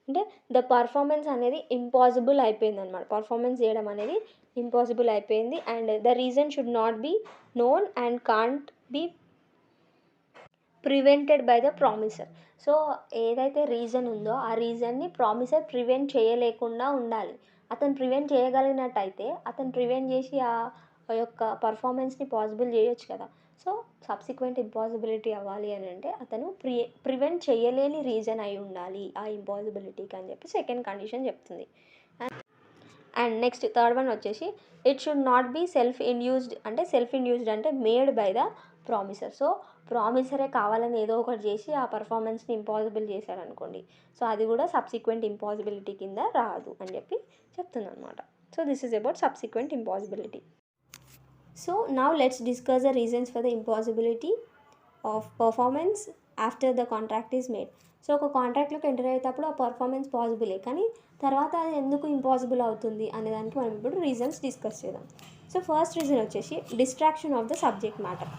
అంటే ద పర్ఫార్మెన్స్ అనేది ఇంపాసిబుల్ అయిపోయింది అనమాట. పర్ఫార్మెన్స్ చేయడం అనేది ఇంపాసిబుల్ అయిపోయింది. And the reason should not be known and can't be prevented by the promissory. So ఏదైతే రీజన్ ఉందో ఆ రీజన్ని ప్రామిసర్ ప్రివెంట్ చేయలేకుండా ఉండాలి. అతను ప్రివెంట్ చేయగలిగినట్టయితే అతను ప్రివెంట్ చేసి ఆ యొక్క పర్ఫార్మెన్స్ని పాసిబుల్ చేయొచ్చు కదా. సో సబ్సిక్వెంట్ ఇంపాసిబిలిటీ అవ్వాలి అని అంటే అతను ప్రివెంట్ చేయలేని రీజన్ అయి ఉండాలి ఆ ఇంపాసిబిలిటీకి అని చెప్పి సెకండ్ కండిషన్ చెప్తుంది. అండ్ నెక్స్ట్ థర్డ్ వన్ వచ్చేసి it should not be self induced అంటే made by the promissory. So ప్రామిసరే కావాలని ఏదో ఒకటి చేసి ఆ పర్ఫార్మెన్స్ని ఇంపాసిబుల్ చేశాడు అనుకోండి, సో అది కూడా సబ్సిక్వెంట్ ఇంపాసిబిలిటీ కింద రాదు అని చెప్పి చెప్తుంది అనమాట. So this is about subsequent impossibility. So now let's discuss the reasons for the impossibility of performance after the contract is made. So ఒక కాంట్రాక్ట్లోకి ఎంటర్ అయ్యేటప్పుడు ఆ పర్ఫార్మెన్స్ పాసిబులే, కానీ తర్వాత అది ఎందుకు ఇంపాసిబుల్ అవుతుంది అనే దానికి మనం ఇప్పుడు రీజన్స్ డిస్కస్ చేద్దాం. సో ఫస్ట్ రీజన్ వచ్చేసి distraction of the subject matter.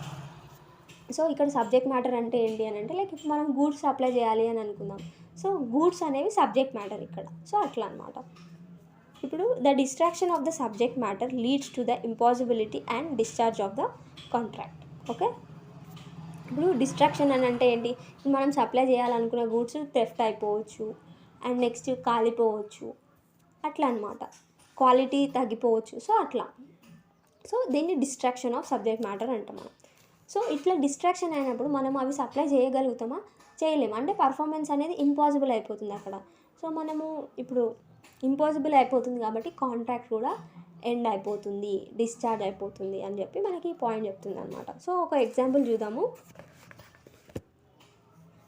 So ఇక్కడ సబ్జెక్ట్ మ్యాటర్ అంటే ఏంటి అని అంటే లైక్ ఇప్పుడు మనం గూడ్స్ సప్లై చేయాలి అని అనుకుందాం. సో గూడ్స్ అనేవి సబ్జెక్ట్ మ్యాటర్ ఇక్కడ. సో అట్లా అనమాట. ఇప్పుడు the distraction of the subject matter leads to the impossibility and discharge of the contract. Okay, ఇప్పుడు డిస్ట్రాక్షన్ అని అంటే ఏంటి, మనం సప్లై చేయాలనుకున్న గూడ్స్ థెఫ్ట్ అయిపోవచ్చు అండ్ నెక్స్ట్ కాలిపోవచ్చు, అట్లా అనమాట. క్వాలిటీ తగ్గిపోవచ్చు. సో అట్లా. సో దీన్ని డిస్ట్రాక్షన్ ఆఫ్ సబ్జెక్ట్ మ్యాటర్ అంటాం మనం. సో ఇట్లా డిస్ట్రాక్షన్ అయినప్పుడు మనం అవి సప్లై చేయగలుగుతామా, చేయలేము. అంటే పర్ఫార్మెన్స్ అనేది ఇంపాసిబుల్ అయిపోతుంది అక్కడ. సో మనము ఇప్పుడు ఇంపాసిబుల్ అయిపోతుంది కాబట్టి కాంట్రాక్ట్ కూడా ఎండ్ అయిపోతుంది, డిశ్చార్జ్ అయిపోతుంది అని చెప్పి మనకి ఈ పాయింట్ చెప్తుంది అనమాట. సో ఒక ఎగ్జాంపుల్ చూద్దాము.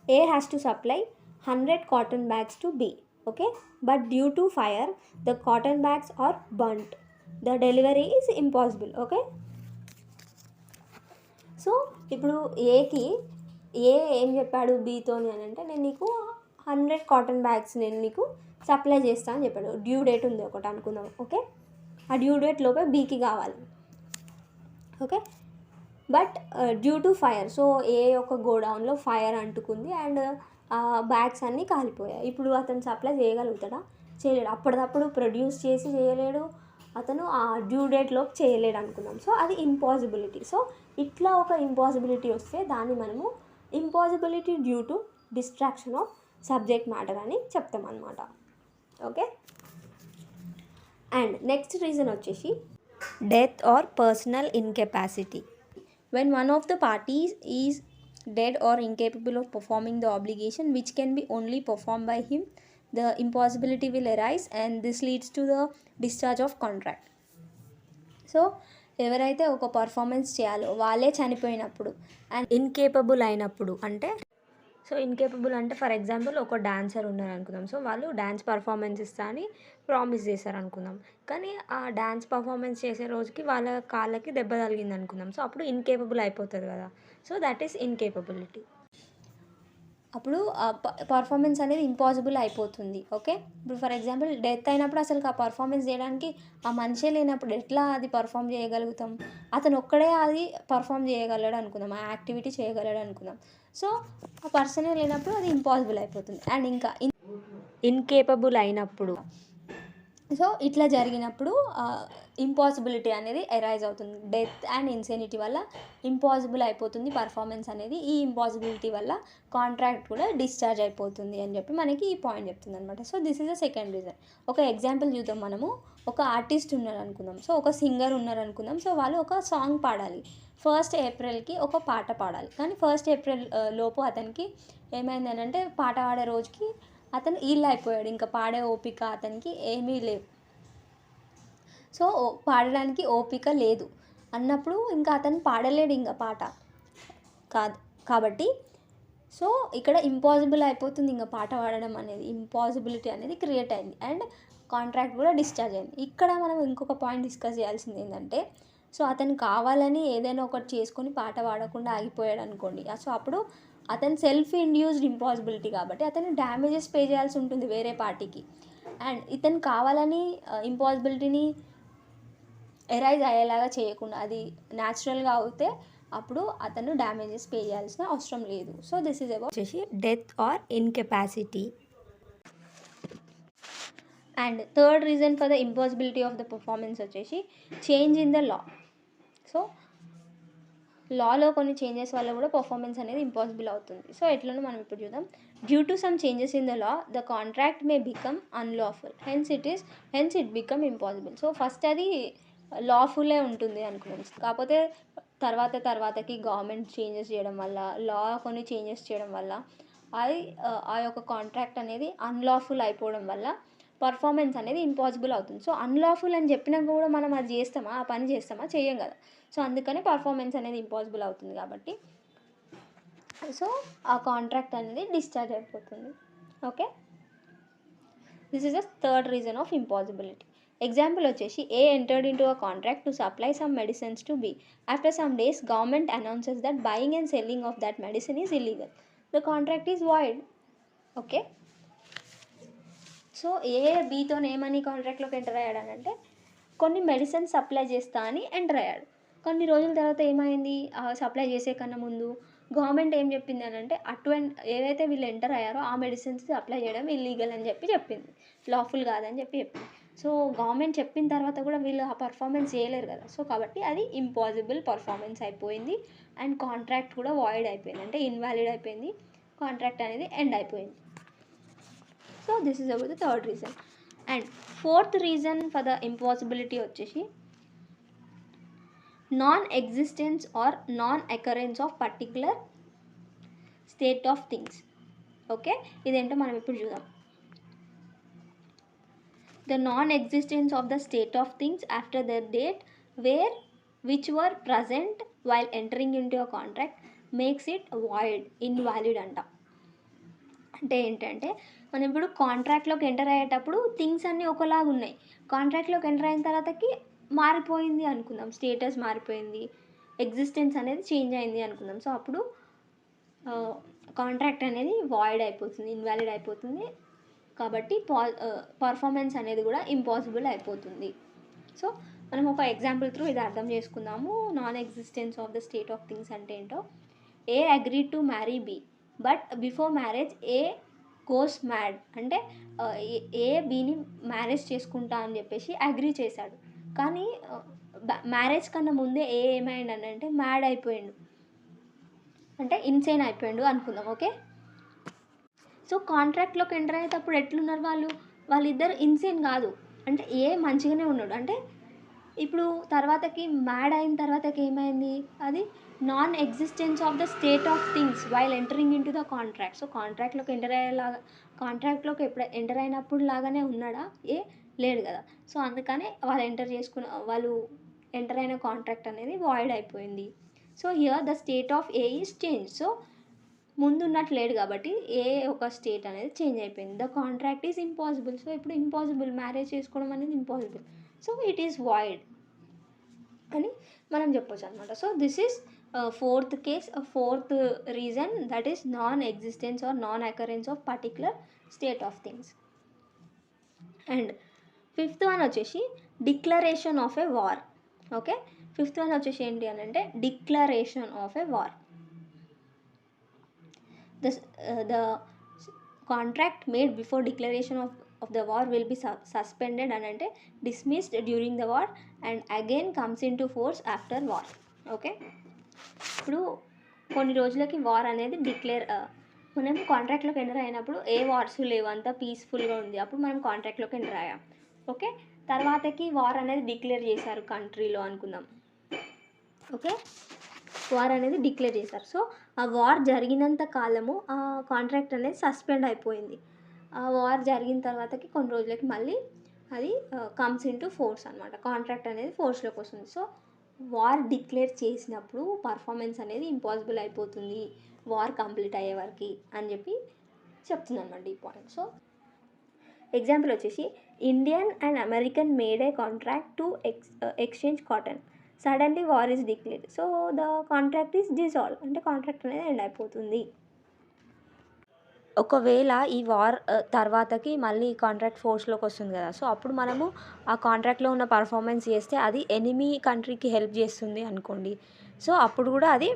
A has to supply 100 cotton bags to B. Okay, but due to fire the cotton bags are burnt. The delivery is impossible. Okay, so ఇప్పుడు ఏకి ఏం చెప్పాడు బీతోని అని అంటే నేను నీకు 100 కాటన్ బ్యాగ్స్ నేను నీకు సప్లై చేస్తాను అని చెప్పాడు. డ్యూ డేట్ ఉంది ఒకటి అనుకుందాం. ఓకే, ఆ డ్యూ డేట్ లోపే బీకి కావాలి. Okay, but due to fire, so A యొక్క గోడౌన్లో ఫైర్ అంటుకుంది అండ్ బ్యాగ్స్ అన్నీ కాలిపోయాయి. ఇప్పుడు అతను సప్లై చేయగలుగుతాడా, చేయలేడు. అప్పటిదప్పుడు ప్రొడ్యూస్ చేసి చేయలేడు, అతను ఆ డ్యూ డేట్లోకి చేయలేడు అనుకుందాం. సో అది ఇంపాసిబిలిటీ. సో ఇట్లా ఒక ఇంపాసిబిలిటీ వస్తే దాన్ని మనము impossibility due to destruction of subject matter అని చెప్తాం అన్నమాట. ఓకే, అండ్ నెక్స్ట్ రీజన్ వచ్చేసి death or personal incapacity. When one of the parties is dead or incapable of performing the obligation which can be only performed by him, the impossibility will arise and this leads to the discharge of contract. So ఎవరైతే ఒక పర్ఫార్మెన్స్ చేయాలో వాళ్ళే చనిపోయినప్పుడు అండ్ ఇన్కేపబుల్ అయినప్పుడు, అంటే సో ఇన్కేపబుల్ అంటే ఫర్ ఎగ్జాంపుల్ ఒక డాన్సర్ ఉన్నారు అనుకుందాం. సో వాళ్ళు డ్యాన్స్ పర్ఫార్మెన్స్ ఇస్తా అని ప్రామిస్ చేశారు అనుకుందాం, కానీ ఆ డ్యాన్స్ పర్ఫార్మెన్స్ చేసే రోజుకి వాళ్ళ కాళ్ళకి దెబ్బ తగిలింది అనుకుందాం. సో అప్పుడు ఇన్కేపబుల్ అయిపోతుంది కదా. So that is ఇన్కేపబిలిటీ. అప్పుడు పర్ఫార్మెన్స్ అనేది ఇంపాసిబుల్ అయిపోతుంది. ఓకే, ఇప్పుడు ఫర్ ఎగ్జాంపుల్ డెత్ అయినప్పుడు అసలు ఆ పర్ఫార్మెన్స్ చేయడానికి ఆ మనిషే లేనప్పుడు ఎట్లా అది పర్ఫామ్ చేయగలుగుతాం. అతను ఒక్కడే అది పర్ఫామ్ చేయగలడు అనుకుందాం, ఆ యాక్టివిటీ చేయగలడు అనుకుందాం. సో ఆ పర్సనే లేనప్పుడు అది ఇంపాసిబుల్ అయిపోతుంది. అండ్ ఇంకా ఇన్కేపబుల్ అయినప్పుడు, సో ఇట్లా జరిగినప్పుడు ఇంపాసిబిలిటీ అనేది అరైజ్ అవుతుంది. డెత్ అండ్ ఇన్సెనిటీ వల్ల ఇంపాసిబుల్ అయిపోతుంది పర్ఫార్మెన్స్ అనేది. ఈ ఇంపాసిబిలిటీ వల్ల కాంట్రాక్ట్ కూడా డిశ్చార్జ్ అయిపోతుంది అని చెప్పి మనకి ఈ పాయింట్ చెప్తుంది అనమాట. So this is the second reason. ఒక ఎగ్జాంపుల్ చూద్దాం మనము. ఒక ఆర్టిస్ట్ ఉన్నారు అనుకుందాం, సో ఒక సింగర్ ఉన్నారు అనుకుందాం. సో వాళ్ళు ఒక సాంగ్ పాడాలి. 1st ఏప్రిల్కి ఒక పాట పాడాలి, కానీ 1st ఏప్రిల్ లోపు అతనికి ఏమైందని అంటే పాట పాడే రోజుకి అతను ఇల్ అయిపోయాడు. ఇంకా పాడే ఓపిక అతనికి ఏమీ లేవు. సో పాడడానికి ఓపిక లేదు అన్నప్పుడు ఇంకా అతను పాడలేడు ఇంకా పాట కాదు కాబట్టి. సో ఇక్కడ ఇంపాసిబుల్ అయిపోతుంది ఇంకా పాట పాడడం అనేది. ఇంపాసిబిలిటీ అనేది క్రియేట్ అయింది అండ్ కాంట్రాక్ట్ కూడా డిశ్చార్జ్ అయింది. ఇక్కడ మనం ఇంకొక పాయింట్ డిస్కస్ చేయాల్సింది ఏంటంటే, సో అతను కావాలని ఏదైనా ఒకటి చేసుకొని పాట పాడకుండా ఆగిపోయాడు అనుకోండి. సో అప్పుడు అతను సెల్ఫ్ ఇండ్యూస్డ్ ఇంపాసిబిలిటీ కాబట్టి అతను డ్యామేజెస్ పే చేయాల్సి ఉంటుంది వేరే పార్టీకి. అండ్ ఇతను కావాలని ఇంపాసిబిలిటీని ఎరైజ్ అయ్యేలాగా చేయకుండా అది న్యాచురల్గా అవుతే అప్పుడు అతను డ్యామేజెస్ పే చేయాల్సిన అవసరం లేదు. సో దిస్ ఈజ్ అబౌట్ వచ్చేసి death or incapacity. And third reason for the impossibility of the performance వచ్చేసి change in the law. So లాలో కొన్ని చేంజెస్ వల్ల కూడా పర్ఫార్మెన్స్ అనేది ఇంపాసిబుల్ అవుతుంది. సో ఎట్లనో మనం ఇప్పుడు చూద్దాం. Due to some changes in the law the contract may become unlawful, hence it become impossible. So first అది లాఫుల్లే ఉంటుంది అనుకున్నాం, కాకపోతే తర్వాతకి గవర్నమెంట్ చేంజెస్ చేయడం వల్ల, లా కొన్ని చేంజెస్ చేయడం వల్ల అది ఆ యొక్క కాంట్రాక్ట్ అనేది అన్లాఫుల్ అయిపోవడం వల్ల పర్ఫార్మెన్స్ అనేది ఇంపాసిబుల్ అవుతుంది. సో అన్లాఫుల్ అని చెప్పినాక కూడా మనం అది చేస్తామా, ఆ పని చేస్తామా, చెయ్యం కదా. సో అందుకనే పర్ఫార్మెన్స్ అనేది ఇంపాసిబుల్ అవుతుంది కాబట్టి సో ఆ కాంట్రాక్ట్ అనేది డిశ్చార్జ్ అయిపోతుంది. Okay, this is the third reason of impossibility. Example వచ్చేసి A entered into a contract to supply some medicines to B. After some days government announces that buying and selling of that medicine is illegal. The contract is void. Okay, so బీతో ఏమని కాంట్రాక్ట్లోకి ఎంటర్ అయ్యాడు అని అంటే కొన్ని మెడిసిన్స్ సప్లై చేస్తా అని ఎంటర్ అయ్యాడు. కొన్ని రోజుల తర్వాత ఏమైంది, సప్లై చేసే కన్నా ముందు గవర్నమెంట్ ఏం చెప్పింది అని అంటే ఏదైతే వీళ్ళు ఎంటర్ అయ్యారో ఆ మెడిసిన్స్ సప్లై చేయడం ఇల్లీగల్ అని చెప్పింది, లాఫుల్ కాదని చెప్పింది. సో గవర్నమెంట్ చెప్పిన తర్వాత కూడా వీళ్ళు ఆ పర్ఫార్మెన్స్ చేయలేరు కదా. సో కాబట్టి అది ఇంపాసిబుల్ పర్ఫార్మెన్స్ అయిపోయింది అండ్ కాంట్రాక్ట్ కూడా వాయిడ్ అయిపోయింది, అంటే ఇన్వాలిడ్ అయిపోయింది, కాంట్రాక్ట్ అనేది ఎండ్ అయిపోయింది. So this is about the third reason. And fourth reason for the impossibility వచ్చేసి non existence or non occurrence of particular state of things. Okay, ఇదేంటో మనం ఇప్పుడు చూద్దాం. The non existence of the state of things after the date which were present while entering into a contract makes it invalid అంట. అంటే ఏంటంటే మనం ఇప్పుడు కాంట్రాక్ట్లోకి ఎంటర్ అయ్యేటప్పుడు థింగ్స్ అన్నీ ఒకలాగా ఉన్నాయి, కాంట్రాక్ట్లోకి ఎంటర్ అయిన తర్వాతకి మారిపోయింది అనుకుందాం, స్టేటస్ మారిపోయింది, ఎగ్జిస్టెన్స్ అనేది చేంజ్ అయింది అనుకుందాం. సో అప్పుడు కాంట్రాక్ట్ అనేది వాయిడ్ అయిపోతుంది, ఇన్వాలిడ్ అయిపోతుంది, కాబట్టి పర్ఫార్మెన్స్ అనేది కూడా ఇంపాసిబుల్ అయిపోతుంది. సో మనం ఒక ఎగ్జాంపుల్ త్రూ ఇది అర్థం చేసుకుందాము. Non existence of the state of things అంటే ఏంటో. A agreed to marry B but before marriage A goes mad. అంటే ఏ బీని మ్యారేజ్ చేసుకుంటా అని చెప్పేసి అగ్రీ చేశాడు, కానీ మ్యారేజ్ కన్నా ముందే ఏమైండు అని అంటే మ్యాడ్ అయిపోయాడు, అంటే ఇన్సేన్ అయిపోయాడు అనుకుందాం. ఓకే, సో కాంట్రాక్ట్లోకి ఎంటర్ అయ్యేటప్పుడు ఎట్లున్నారు వాళ్ళిద్దరు ఇన్సేన్ కాదు, అంటే మంచిగానే ఉన్నాడు. అంటే ఇప్పుడు తర్వాతకి మ్యాడ్ అయిన తర్వాతకి ఏమైంది, అది non existence of the state of things while entering into the contract. So కాంట్రాక్ట్లోకి కాంట్రాక్ట్లోకి ఎప్పుడు ఎంటర్ అయినప్పుడు లాగానే ఉన్నాడా, లేడు కదా. సో అందుకనే వాళ్ళు ఎంటర్ అయిన కాంట్రాక్ట్ అనేది వాయిడ్ అయిపోయింది. So here the state of A is change. So ముందు ఉన్నట్లు లేడు కాబట్టి ఒక స్టేట్ అనేది చేంజ్ అయిపోయింది. The contract is impossible. So ఇప్పుడు ఇంపాసిబుల్, మ్యారేజ్ చేసుకోవడం అనేది impossible, so it is void అని మనం చెప్పొచ్చు అనమాట. So this is fourth reason, that is non existence or non occurrence of particular state of things. And fifth one వచ్చేసి declaration of a war. Okay, fifth one వచ్చేసి ఏంటి అని అంటే declaration of a war. The contract made before declaration of the war will be suspended and ante dismissed during the war and again comes into force after war. Okay, ఇప్పుడు కొన్ని రోజులకి వార్ అనేది మనం కాంట్రాక్ట్లోకి ఎంటర్ అయినప్పుడు ఏ వార్స్ లేవు, అంతా పీస్ఫుల్గా ఉంది, అప్పుడు మనం కాంట్రాక్ట్లోకి ఎంటర్ అయ్యాం. ఓకే, తర్వాతకి వార్ అనేది డిక్లేర్ చేశారు కంట్రీలో అనుకుందాం. ఓకే, వార్ అనేది డిక్లేర్ చేశారు. సో ఆ వార్ జరిగినంత కాలము ఆ కాంట్రాక్ట్ అనేది సస్పెండ్ అయిపోయింది. ఆ వార్ జరిగిన తర్వాతకి కొన్ని రోజులకి మళ్ళీ అది కమ్స్ ఇంటూ ఫోర్స్ అనమాట, కాంట్రాక్ట్ అనేది ఫోర్స్లోకి వస్తుంది. సో వార్ డిక్లేర్ చేసినప్పుడు పర్ఫార్మెన్స్ అనేది ఇంపాసిబుల్ అయిపోతుంది వార్ కంప్లీట్ అయ్యే వరకు అని చెప్పి చెప్తుంది అనమాట ఈ పాయింట్. సో ఎగ్జాంపుల్ వచ్చేసి Indian and American made A contract to exchange cotton. Suddenly war is declared, so the contract is dissolve, అంటే కాంట్రాక్ట్ అనేది ఎండ్ అయిపోతుంది. ఒకవేళ ఈ వార్ తర్వాతకి మళ్ళీ కాంట్రాక్ట్ ఫోర్స్లోకి వస్తుంది కదా, సో అప్పుడు మనము ఆ కాంట్రాక్ట్లో ఉన్న పర్ఫార్మెన్స్ చేస్తే అది ఎనిమీ కంట్రీకి హెల్ప్ చేస్తుంది అనుకోండి. సో అప్పుడు కూడా అది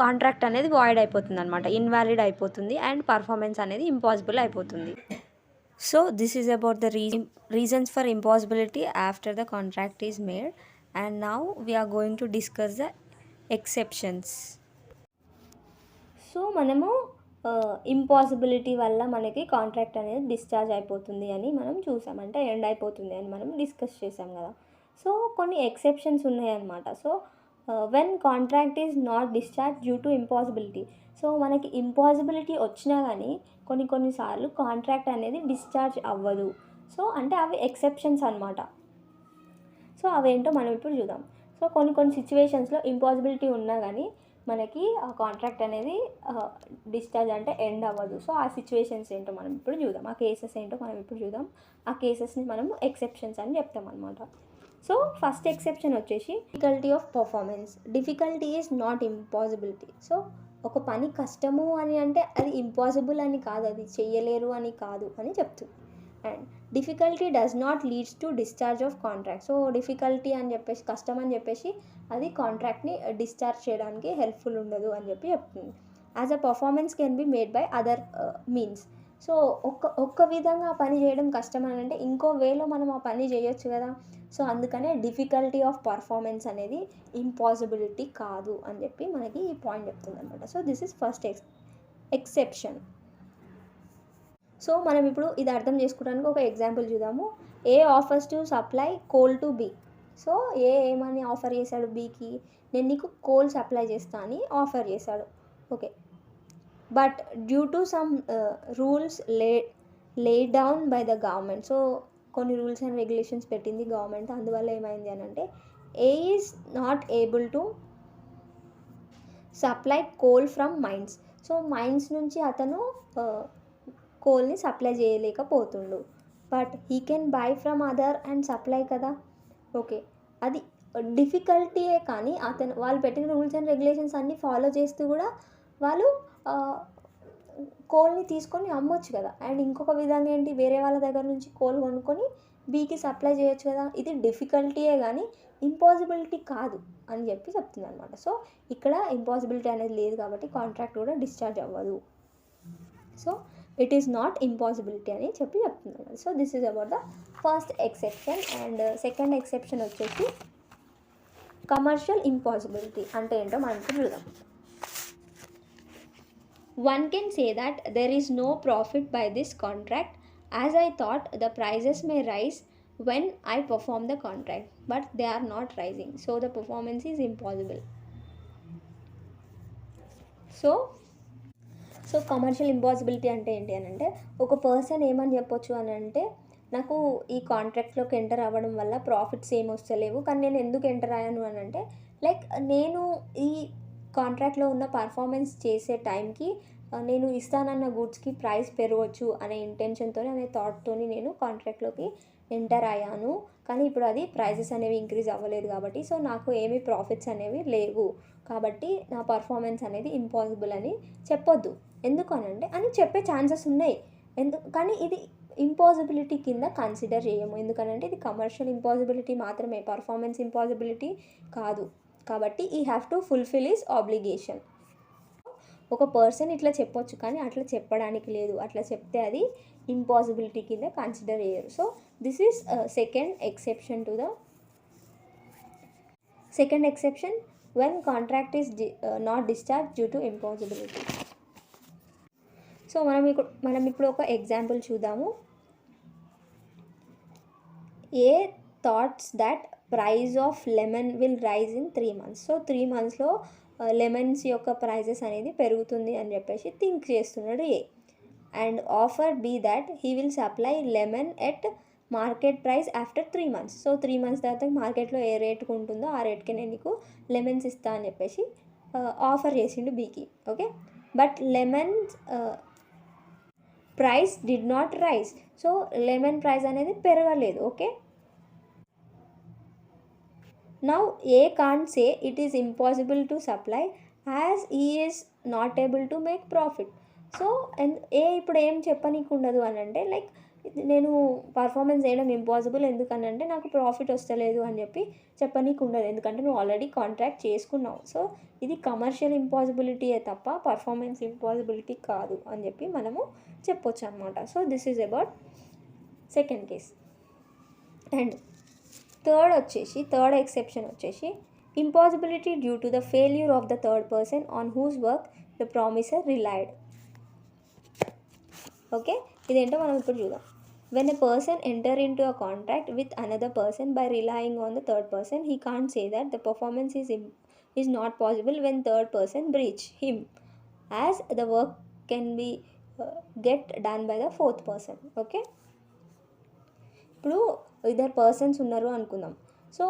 కాంట్రాక్ట్ అనేది వాయిడ్ అయిపోతుంది అనమాట, ఇన్వాలిడ్ అయిపోతుంది అండ్ పర్ఫార్మెన్స్ అనేది ఇంపాసిబుల్ అయిపోతుంది. So this is about the reasons for impossibility after the contract is made, and now we are going to discuss the exceptions. So మనము ఇంపాసిబిలిటీ వల్ల మనకి కాంట్రాక్ట్ అనేది డిశ్చార్జ్ అయిపోతుంది అని మనం చూసాం, అంటే ఎండ్ అయిపోతుంది అని మనం డిస్కస్ చేసాం కదా. సో కొన్ని ఎక్సెప్షన్స్ ఉన్నాయన్నమాట. So when contract is not discharge due to impossibility. So మనకి ఇంపాసిబిలిటీ వచ్చినా కానీ కొన్నిసార్లు కాంట్రాక్ట్ అనేది డిశ్చార్జ్ అవ్వదు. సో అంటే అవి ఎక్సెప్షన్స్ అనమాట. సో అవేంటో మనం ఇప్పుడు చూద్దాం. సో కొన్ని సిచ్యువేషన్స్లో ఇంపాసిబిలిటీ ఉన్నా కానీ మనకి ఆ కాంట్రాక్ట్ అనేది డిశ్చార్జ్ అంటే ఎండ్ అవ్వదు. సో ఆ సిచ్యువేషన్స్ ఏంటో మనం ఇప్పుడు చూద్దాం, ఆ కేసెస్ ఏంటో మనం ఇప్పుడు చూద్దాం. ఆ కేసెస్ని మనం ఎక్సెప్షన్స్ అని చెప్తాం అనమాట. సో ఫస్ట్ ఎక్సెప్షన్ వచ్చేసి difficulty of performance. Difficulty is not impossibility. So ఒక పని కష్టము అని అంటే అది ఇంపాసిబుల్ అని కాదు, అది చెయ్యలేరు అని కాదు అని చెప్తుంది. And difficulty does not leads to discharge of contract. So difficulty అని చెప్పేసి, కష్టం అని చెప్పేసి అది కాంట్రాక్ట్ని డిశ్చార్జ్ చేయడానికి హెల్ప్ఫుల్ ఉండదు అని చెప్పి చెప్తుంది. As a performance can be made by other means. So ఒక్క విధంగా ఆ పని చేయడం కష్టం అని అంటే ఇంకో వేలో మనం ఆ పని చేయొచ్చు కదా. సో అందుకనే డిఫికల్టీ ఆఫ్ పర్ఫార్మెన్స్ అనేది ఇంపాసిబిలిటీ కాదు అని చెప్పి మనకి ఈ పాయింట్ చెప్తుంది అనమాట. So this is first exception. So మనం ఇప్పుడు ఇది అర్థం చేసుకోవడానికి ఒక ఎగ్జాంపుల్ చూద్దాము. A offers to supply coal to B. So ఏమని ఆఫర్ చేశాడు బీకి, నేను నీకు కోల్ సప్లై చేస్తా అని ఆఫర్ చేశాడు. Okay, but due to some rules laid down by the government. So కొన్ని రూల్స్ అండ్ రెగ్యులేషన్స్ పెట్టింది గవర్నమెంట్. అందువల్ల ఏమైంది అని అంటే A is not able to supply coal from mines. So mines నుంచి అతను కోల్ని సప్లై చేయలేకపోతుండు. But he can buy from other and supply కదా. ఓకే, అది డిఫికల్టీయే కానీ వాళ్ళు పెట్టిన రూల్స్ అండ్ రెగ్యులేషన్స్ అన్నీ ఫాలో చేస్తూ కూడా వాళ్ళు కోల్ని తీసుకొని అమ్మొచ్చు కదా. అండ్ ఇంకొక విధంగా ఏంటి, వేరే వాళ్ళ దగ్గర నుంచి కోల్ కొనుక్కొని బీకి సప్లై చేయొచ్చు కదా. ఇది డిఫికల్టీయే కానీ ఇంపాసిబిలిటీ కాదు అని చెప్పి చెప్తుంది అనమాట. సో ఇక్కడ ఇంపాసిబిలిటీ అనేది లేదు కాబట్టి కాంట్రాక్ట్ కూడా డిశ్చార్జ్ అవ్వదు. So it is not impossibility అని చెప్పి చెప్తున్నాను. So this is about the first exception. And second exception వచ్చేసి కమర్షియల్ ఇంపాసిబిలిటీ అంటే ఏంటో మనం చూద్దాం. One can say that there is no profit by this contract, as I thought the prices may rise when I perform the contract, but they are not rising, so the performance is impossible. So commercial impossibility అంటే ఏంటి అని అంటే ఒక పర్సన్ ఏమని చెప్పొచ్చు అని అంటే, నాకు ఈ కాంట్రాక్ట్లోకి ఎంటర్ అవ్వడం వల్ల ప్రాఫిట్స్ ఏమి వస్తలేవు, కానీ నేను ఎందుకు ఎంటర్ అయ్యాను అని అంటే లైక్ నేను ఈ కాంట్రాక్ట్లో ఉన్న పర్ఫార్మెన్స్ చేసే టైంకి నేను ఇస్తానన్న గూడ్స్కి ప్రైస్ పెరగవచ్చు అనే ఇంటెన్షన్తో, అనే థాట్తో నేను కాంట్రాక్ట్లోకి ఎంటర్ అయ్యాను. కానీ ఇప్పుడు అది ప్రైజెస్ అనేవి ఇంక్రీజ్ అవ్వలేదు కాబట్టి సో నాకు ఏమీ ప్రాఫిట్స్ అనేవి లేవు, కాబట్టి నా పర్ఫార్మెన్స్ అనేది ఇంపాసిబుల్ అని చెప్పొద్దు. ఎందుకు అని చెప్పే ఛాన్సెస్ ఉన్నాయి, కానీ ఇది ఇంపాసిబిలిటీ కింద కన్సిడర్ చేయము. ఎందుకనంటే ఇది కమర్షియల్ ఇంపాసిబిలిటీ మాత్రమే, పర్ఫార్మెన్స్ ఇంపాసిబిలిటీ కాదు. కాబట్టి ఈ have to fulfil his obligation. ఒక పర్సన్ ఇట్లా చెప్పొచ్చు కానీ అట్లా చెప్పడానికి లేదు, అట్లా చెప్తే అది ఇంపాసిబిలిటీ కింద కన్సిడర్ చేయరు. So this is second exception to the second exception when contract is not discharge due to impossibility. So మనం ఇప్పుడు ఒక ఎగ్జాంపుల్ చూద్దాము. A thoughts that price of lemon will rise in 3 months. So 3 monthsలో లెమన్స్ యొక్క ప్రైజెస్ అనేది పెరుగుతుంది అని చెప్పేసి థింక్ చేస్తున్నాడు A. And offer B that he will supply lemon at market price after 3 months. So 3 months తర్వాత మార్కెట్లో ఏ రేట్కి ఉంటుందో ఆ రేట్కి నేను నీకు లెమన్స్ ఇస్తా అని చెప్పేసి ఆఫర్ చేసిండు బీకి. Okay, but lemons price did not rise. So lemon price అనేది పెరగలేదు. Okay, now A can't say it is impossible to supply as he is not able to make profit. So A ఇప్పుడు ఏం చెప్పనీకు ఉండదు అని అంటే లైక్ నేను పర్ఫార్మెన్స్ చేయడం ఇంపాసిబుల్ ఎందుకనంటే నాకు ప్రాఫిట్ వస్తలేదు అని చెప్పి చెప్పనీకు ఉండదు, ఎందుకంటే నువ్వు ఆల్రెడీ కాంట్రాక్ట్ చేసుకున్నావు. సో ఇది కమర్షియల్ ఇంపాసిబిలిటీయే తప్ప పర్ఫార్మెన్స్ ఇంపాసిబిలిటీ కాదు అని చెప్పి మనము చెప్పొచ్చు అనమాట. So this is about second case. And third exception వచ్చేసి impossibility due to the failure of the third person on whose work the promiser relied. Okay, ఇదేంటో మనం ఇప్పుడు చూద్దాం. When a person enter into a contract with another person by relying on the third person, he can't say that the performance is not possible when third person breach him, as the work can be get done by the fourth person. Okay, ఇప్పుడు ఇద్దరు పర్సన్స్ ఉన్నారు అనుకుందాం. సో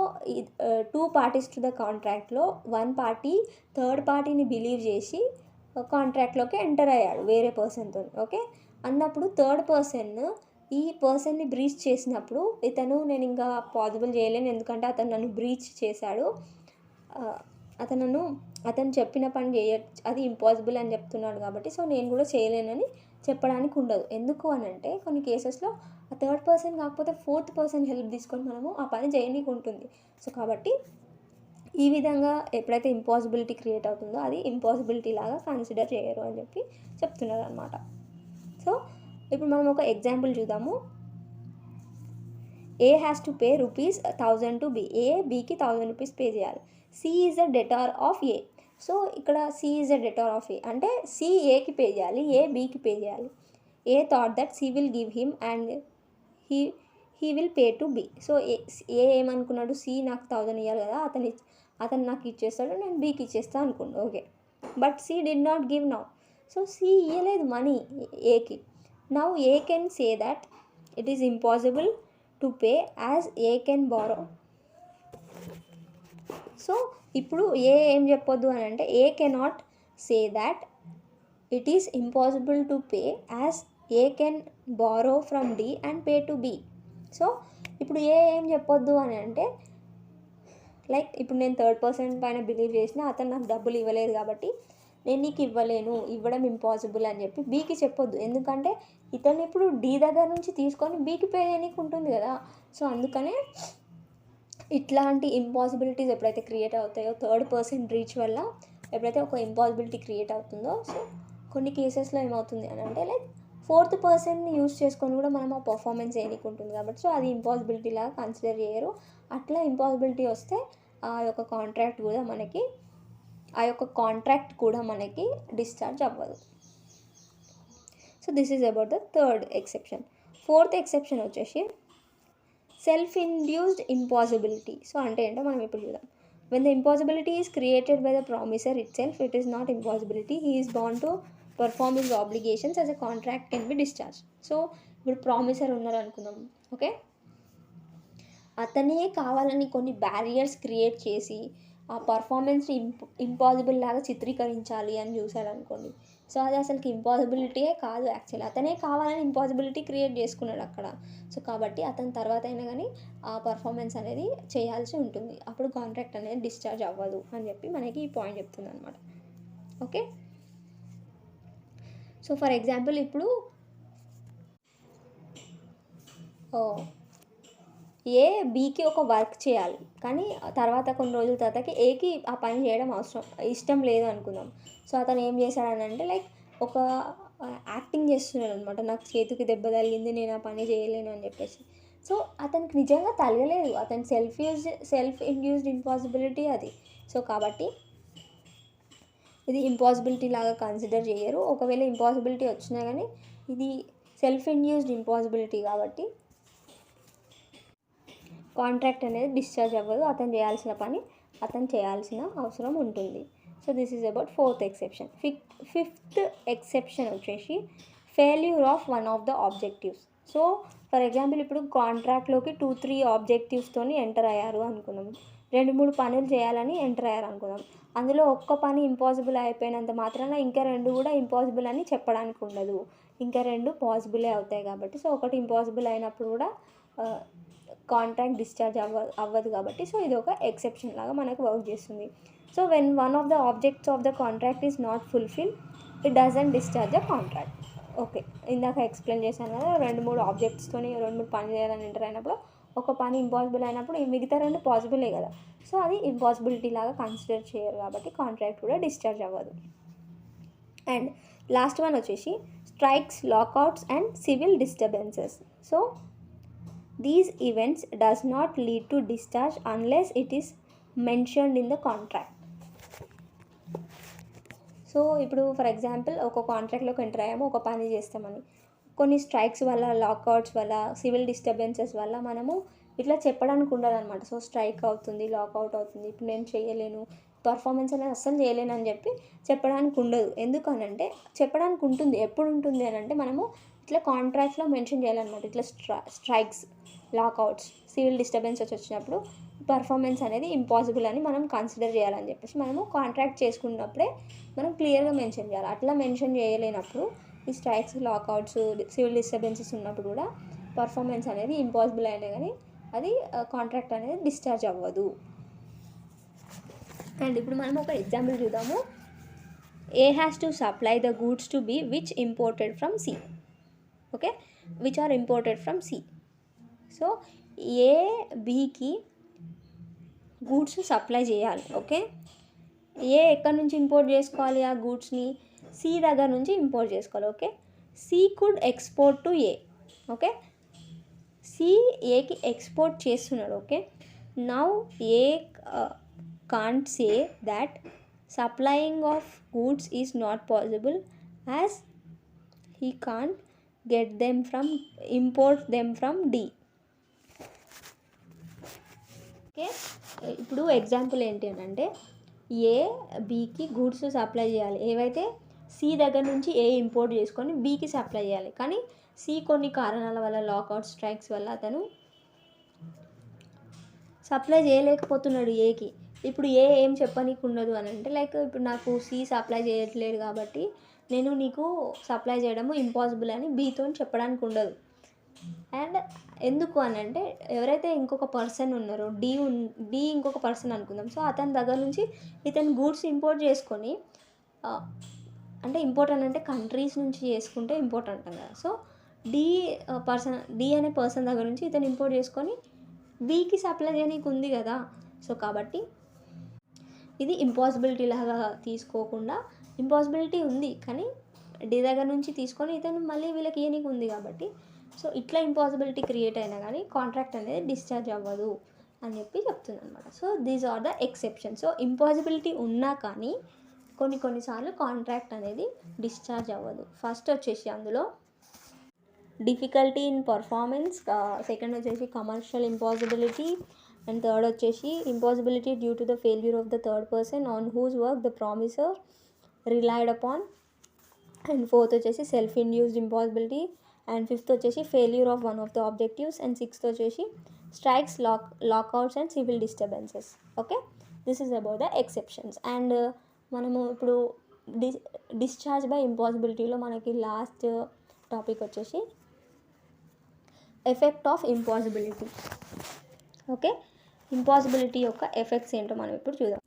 2 parties టు ద కాంట్రాక్ట్లో 1 party థర్డ్ పార్టీని బిలీవ్ చేసి కాంట్రాక్ట్లోకి ఎంటర్ అయ్యాడు వేరే పర్సన్తో. ఓకే, అన్నప్పుడు థర్డ్ పర్సన్ ఈ పర్సన్ని బ్రీచ్ చేసినప్పుడు ఇతను నేను ఇంకా పాసిబుల్ చేయలేను, ఎందుకంటే అతను నన్ను బ్రీచ్ చేశాడు, అతను చెప్పిన పని అది ఇంపాసిబుల్ అని చెప్తున్నాడు కాబట్టి సో నేను కూడా చేయలేనని చెప్పడానికి ఉండదు. ఎందుకు అని అంటే కొన్ని కేసెస్లో ఆ థర్డ్ పర్సన్ కాకపోతే ఫోర్త్ పర్సన్ హెల్ప్ తీసుకొని మనము ఆ పని చేయనీకి ఉంటుంది. సో కాబట్టి ఈ విధంగా ఎప్పుడైతే ఇంపాసిబిలిటీ క్రియేట్ అవుతుందో అది ఇంపాసిబిలిటీ లాగా కన్సిడర్ చేయరు అని చెప్పి చెప్తున్నారు అనమాట. సో ఇప్పుడు మనం ఒక ఎగ్జాంపుల్ చూద్దాము. A has to pay ₹1000 to B. A బీకి ₹1000 పే చేయాలి. C is a debtor of A. So ఇక్కడ C is a debtor of A అంటే సి ఏకి పే చేయాలి, ఏ బీకి పే చేయాలి. A thought that C will give him and he will pay to B. So A ఏమనుకున్నాడు, సి నాకు 1000 ఇవ్వాలి కదా, అతను నాకు ఇచ్చేస్తాడు, నేను బీకి ఇచ్చేస్తాను అనుకున్నాడు. Okay, but C did not give now. So C ఇవ్వలేదు మనీ ఏకి. Now A can say that it is impossible to pay as A can borrow. So ఇప్పుడు ఏ ఏం చెప్పొద్దు అని అంటే A cannot say that it is impossible to pay as A can borrow from D and pay to B. So ఇప్పుడు ఏ ఏం చెప్పొద్దు అని అంటే లైక్ ఇప్పుడు నేను థర్డ్ పర్సన్ పైన బిలీవ్ చేసిన, అతను నాకు డబ్బులు ఇవ్వలేదు కాబట్టి నేను నీకు ఇవ్వలేను, ఇవ్వడం ఇంపాసిబుల్ అని చెప్పి బీకి చెప్పొద్దు. ఎందుకంటే ఇతను ఇప్పుడు డి దగ్గర నుంచి తీసుకొని బీకి పే చేయడానికి ఉంటుంది కదా. సో అందుకనే ఇట్లాంటి ఇంపాసిబిలిటీస్ ఎప్పుడైతే క్రియేట్ అవుతాయో థర్డ్ పర్సన్ బ్రీచ్ వల్ల ఎప్పుడైతే ఒక ఇంపాసిబిలిటీ క్రియేట్ అవుతుందో సో కొన్ని కేసెస్లో ఏమవుతుంది అని అంటే లైక్ ఫోర్త్ పర్సన్ని యూస్ చేసుకొని కూడా మనం ఆ పర్ఫార్మెన్స్ చేయడానికి ఉంటుంది కాబట్టి సో అది ఇంపాసిబిలిటీ లాగా కన్సిడర్ చేయరు. అట్లా ఇంపాసిబిలిటీ వస్తే ఆ యొక్క కాంట్రాక్ట్ కూడా మనకి డిశ్చార్జ్ అవ్వదు. So this is about the third exception. Fourth exception వచ్చేసి సెల్ఫ్ ఇండ్యూస్డ్ ఇంపాసిబిలిటీ. సో అంటే ఏంటో మనం ఇప్పుడు చూద్దాం. When the impossibility is created by the promissory it self, it is not impossibility. He is bond to perform his obligations as a contract can B discharge. So ఇప్పుడు ప్రామిసర్ ఉన్నారు అనుకుందాం. ఓకే, అతనే కావాలని కొన్ని బ్యారియర్స్ క్రియేట్ చేసి ఆ పర్ఫార్మెన్స్ని ఇంపాసిబుల్ లాగా చిత్రీకరించాలి అని చూశాడు అనుకోండి. సో అది అసలుకి ఇంపాసిబిలిటీయే కాదు, యాక్చువల్లీ అతనే కావాలని ఇంపాసిబిలిటీ క్రియేట్ చేసుకున్నాడు అక్కడ. సో కాబట్టి అతని తర్వాత అయినా కానీ ఆ పర్ఫార్మెన్స్ అనేది చేయాల్సి ఉంటుంది, అప్పుడు కాంట్రాక్ట్ అనేది డిశ్చార్జ్ అవ్వదు అని చెప్పి మనకి ఈ పాయింట్ చెప్తుంది అనమాట. ఓకే, సో ఫర్ ఎగ్జాంపుల్ ఇప్పుడు ఏ బీకి ఒక వర్క్ చేయాలి కానీ తర్వాత కొన్ని రోజుల తర్వాతకి ఏకి ఆ పని చేయడం ఇష్టం లేదు అనుకుందాం. సో అతను ఏం చేశాడని అంటే లైక్ ఒక యాక్టింగ్ చేస్తున్నాడు అనమాట, నాకు చేతికి దెబ్బ తగిలింది, నేను ఆ పని చేయలేను అని చెప్పేసి. సో అతనికి నిజంగా తగలలేదు, అతని సెల్ఫ్ ఇండ్యూస్డ్ ఇంపాసిబిలిటీ అది. సో కాబట్టి ఇది ఇంపాసిబిలిటీ లాగా కన్సిడర్ చేయరు. ఒకవేళ ఇంపాసిబిలిటీ వచ్చినా కానీ ఇది సెల్ఫ్ ఇండ్యూస్డ్ ఇంపాసిబిలిటీ కాబట్టి కాంట్రాక్ట్ అనేది డిశ్చార్జ్ అవ్వదు, అతను చేయాల్సిన పని అతను చేయాల్సిన అవసరం ఉంటుంది. So this is about fourth exception. Fifth exception వచ్చేసి failure of one of the objectives. So for example ఇప్పుడు కాంట్రాక్ట్లోకి 2-3 ఆబ్జెక్టివ్స్తో ఎంటర్ అయ్యారు అనుకున్నాం, 2-3 పనులు చేయాలని ఎంటర్ అయ్యారు అనుకుందాం. అందులో ఒక్క పని ఇంపాసిబుల్ అయిపోయినంత మాత్రాన ఇంకా 2 కూడా ఇంపాసిబుల్ అని చెప్పడానికి ఉండదు, ఇంకా 2 పాసిబులే అవుతాయి కాబట్టి. సో ఒకటి ఇంపాసిబుల్ అయినప్పుడు కూడా కాంట్రాక్ట్ డిశ్చార్జ్ అవ్వదు కాబట్టి సో ఇది ఒక ఎక్సెప్షన్ లాగా మనకు వర్క్ చేస్తుంది. So when one of the objects of the contract is not fulfil it doesn't discharge the contract. Okay, ఇందాక ఎక్స్ప్లెయిన్ చేశాను కదా, 2-3 ఆబ్జెక్ట్స్తో 2-3 పని చేయాలని ఎంటర్ అయినప్పుడు ఒక పని ఇంపాసిబుల్ అయినప్పుడు ఈ మిగతా 2 పాసిబులే కదా. సో అది ఇంపాసిబిలిటీ లాగా కన్సిడర్ చేయరు కాబట్టి కాంట్రాక్ట్ కూడా డిశ్చార్జ్ అవ్వదు. అండ్ లాస్ట్ వన్ వచ్చేసి strikes, lockouts and civil disturbances. So these events does not lead to discharge unless it is mentioned in the contract. So ఇప్పుడు ఫర్ ఎగ్జాంపుల్ ఒక కాంట్రాక్ట్లోకి ఎంటర్ అయ్యాము, ఒక పని చేస్తామని. కొన్ని స్ట్రైక్స్ వల్ల, లాకౌట్స్ వల్ల, సివిల్ డిస్టర్బెన్సెస్ వల్ల మనము ఇట్లా చెప్పడానికి ఉండదు అనమాట. సో స్ట్రైక్ అవుతుంది, లాకౌట్ అవుతుంది, ఇప్పుడు నేను చేయలేను, పర్ఫార్మెన్స్ అనేది అస్సలు చేయలేను అని చెప్పి చెప్పడానికి ఉండదు. ఎందుకనంటే చెప్పడానికి ఉంటుంది. ఎప్పుడు ఉంటుంది అని అంటే మనము ఇట్లా కాంట్రాక్ట్లో మెన్షన్ చేయాలన్నమాట. ఇట్లా స్ట్రైక్స్, లాకౌట్స్, సివిల్ డిస్టర్బెన్సెస్ వచ్చినప్పుడు పర్ఫార్మెన్స్ అనేది ఇంపాసిబుల్ అని మనం కన్సిడర్ చేయాలని చెప్పేసి మనము కాంట్రాక్ట్ చేసుకున్నప్పుడే మనం క్లియర్గా మెన్షన్ చేయాలి. అట్లా మెన్షన్ చేయలేనప్పుడు ఈ స్ట్రైక్స్, లాకౌట్స్, సివిల్ డిస్టర్బెన్సెస్ ఉన్నప్పుడు కూడా పర్ఫార్మెన్స్ అనేది ఇంపాసిబుల్ అయినా కానీ అది కాంట్రాక్ట్ అనేది డిశ్చార్జ్ అవ్వదు. అండ్ ఇప్పుడు మనం ఒక ఎగ్జాంపుల్ చూద్దాము. A has to supply the goods to B which imported from C. Okay, which are imported from C. So A బికి గూడ్స్ సప్లై చేయాలి. ఓకే, ఏ ఎక్కడి నుంచి ఇంపోర్ట్ చేసుకోవాలి ఆ గూడ్స్ని? సి దగ్గర నుంచి ఇంపోర్ట్ చేసుకోవాలి. Okay, C could export to A. Okay, C ఏకి ఎక్స్పోర్ట్ చేస్తున్నాడు. Okay, now A can't say that supplying of goods is not possible as he can't import them from D. Okay, ఇప్పుడు ఎగ్జాంపుల్ ఏంటి అని అంటే ఏ బీకి గూడ్స్ సప్లై చేయాలి. ఏవైతే సి దగ్గర నుంచి ఏ ఇంపోర్ట్ చేసుకొని బీకి సప్లై చేయాలి. కానీ సి కొన్ని కారణాల వల్ల, లాకౌట్, స్ట్రైక్స్ వల్ల అతను సప్లై చేయలేకపోతున్నాడు ఏకి. ఇప్పుడు ఏం చెప్పనీకు ఉండదు అని అంటే లైక్ ఇప్పుడు నాకు సి సప్లై చేయట్లేదు కాబట్టి నేను నీకు సప్లై చేయడము ఇంపాసిబుల్ అని బీతో చెప్పడానికి ఉండదు. అండ్ ఎందుకు అని అంటే ఎవరైతే ఇంకొక పర్సన్ ఉన్నారో డి ఇంకొక పర్సన్ అనుకుందాం. సో అతని దగ్గర నుంచి ఇతను గూడ్స్ ఇంపోర్ట్ చేసుకొని, అంటే ఇంపోర్ట్ అని అంటే కంట్రీస్ నుంచి చేసుకుంటే ఇంపోర్ట్ అంటాం కదా. సో డి అనే పర్సన్ దగ్గర నుంచి ఇతను ఇంపోర్ట్ చేసుకొని బీకి సప్లై చేయడానికి ఉంది కదా. సో కాబట్టి ఇది ఇంపాసిబిలిటీ లాగా తీసుకోకుండా, ఇంపాసిబిలిటీ ఉంది కానీ డి దగ్గర నుంచి తీసుకొని ఇతను మళ్ళీ వీళ్ళకి ఇయనికి ఉంది కాబట్టి, సో ఇట్లా ఇంపాసిబిలిటీ క్రియేట్ అయినా కానీ కాంట్రాక్ట్ అనేది డిశ్చార్జ్ అవ్వదు అని చెప్పి చెప్తుంది అనమాట. So these are the exception. So impossibility ఉన్నా కానీ కొన్నిసార్లు కాంట్రాక్ట్ అనేది డిశ్చార్జ్ అవ్వదు. ఫస్ట్ వచ్చేసి అందులో డిఫికల్టీ ఇన్ పర్ఫార్మెన్స్, సెకండ్ వచ్చేసి కమర్షియల్ ఇంపాసిబిలిటీ, అండ్ థర్డ్ వచ్చేసి impossibility due to the failure of the third person on whose work the promiser relied upon, and fourth వచ్చేసి self induced impossibility, and fifth వచ్చేసి failure of one of the objectives, and sixth వచ్చేసి strikes, lockouts and civil disturbances. Okay, this is about the exceptions. And మనము ఇప్పుడు డిశ్చార్జ్ బై ఇంపాసిబిలిటీలో మనకి లాస్ట్ టాపిక్ వచ్చేసి effect of impossibility. Okay, impossibility యొక్క ఎఫెక్ట్స్ ఏంటో మనం ఇప్పుడు చూద్దాం.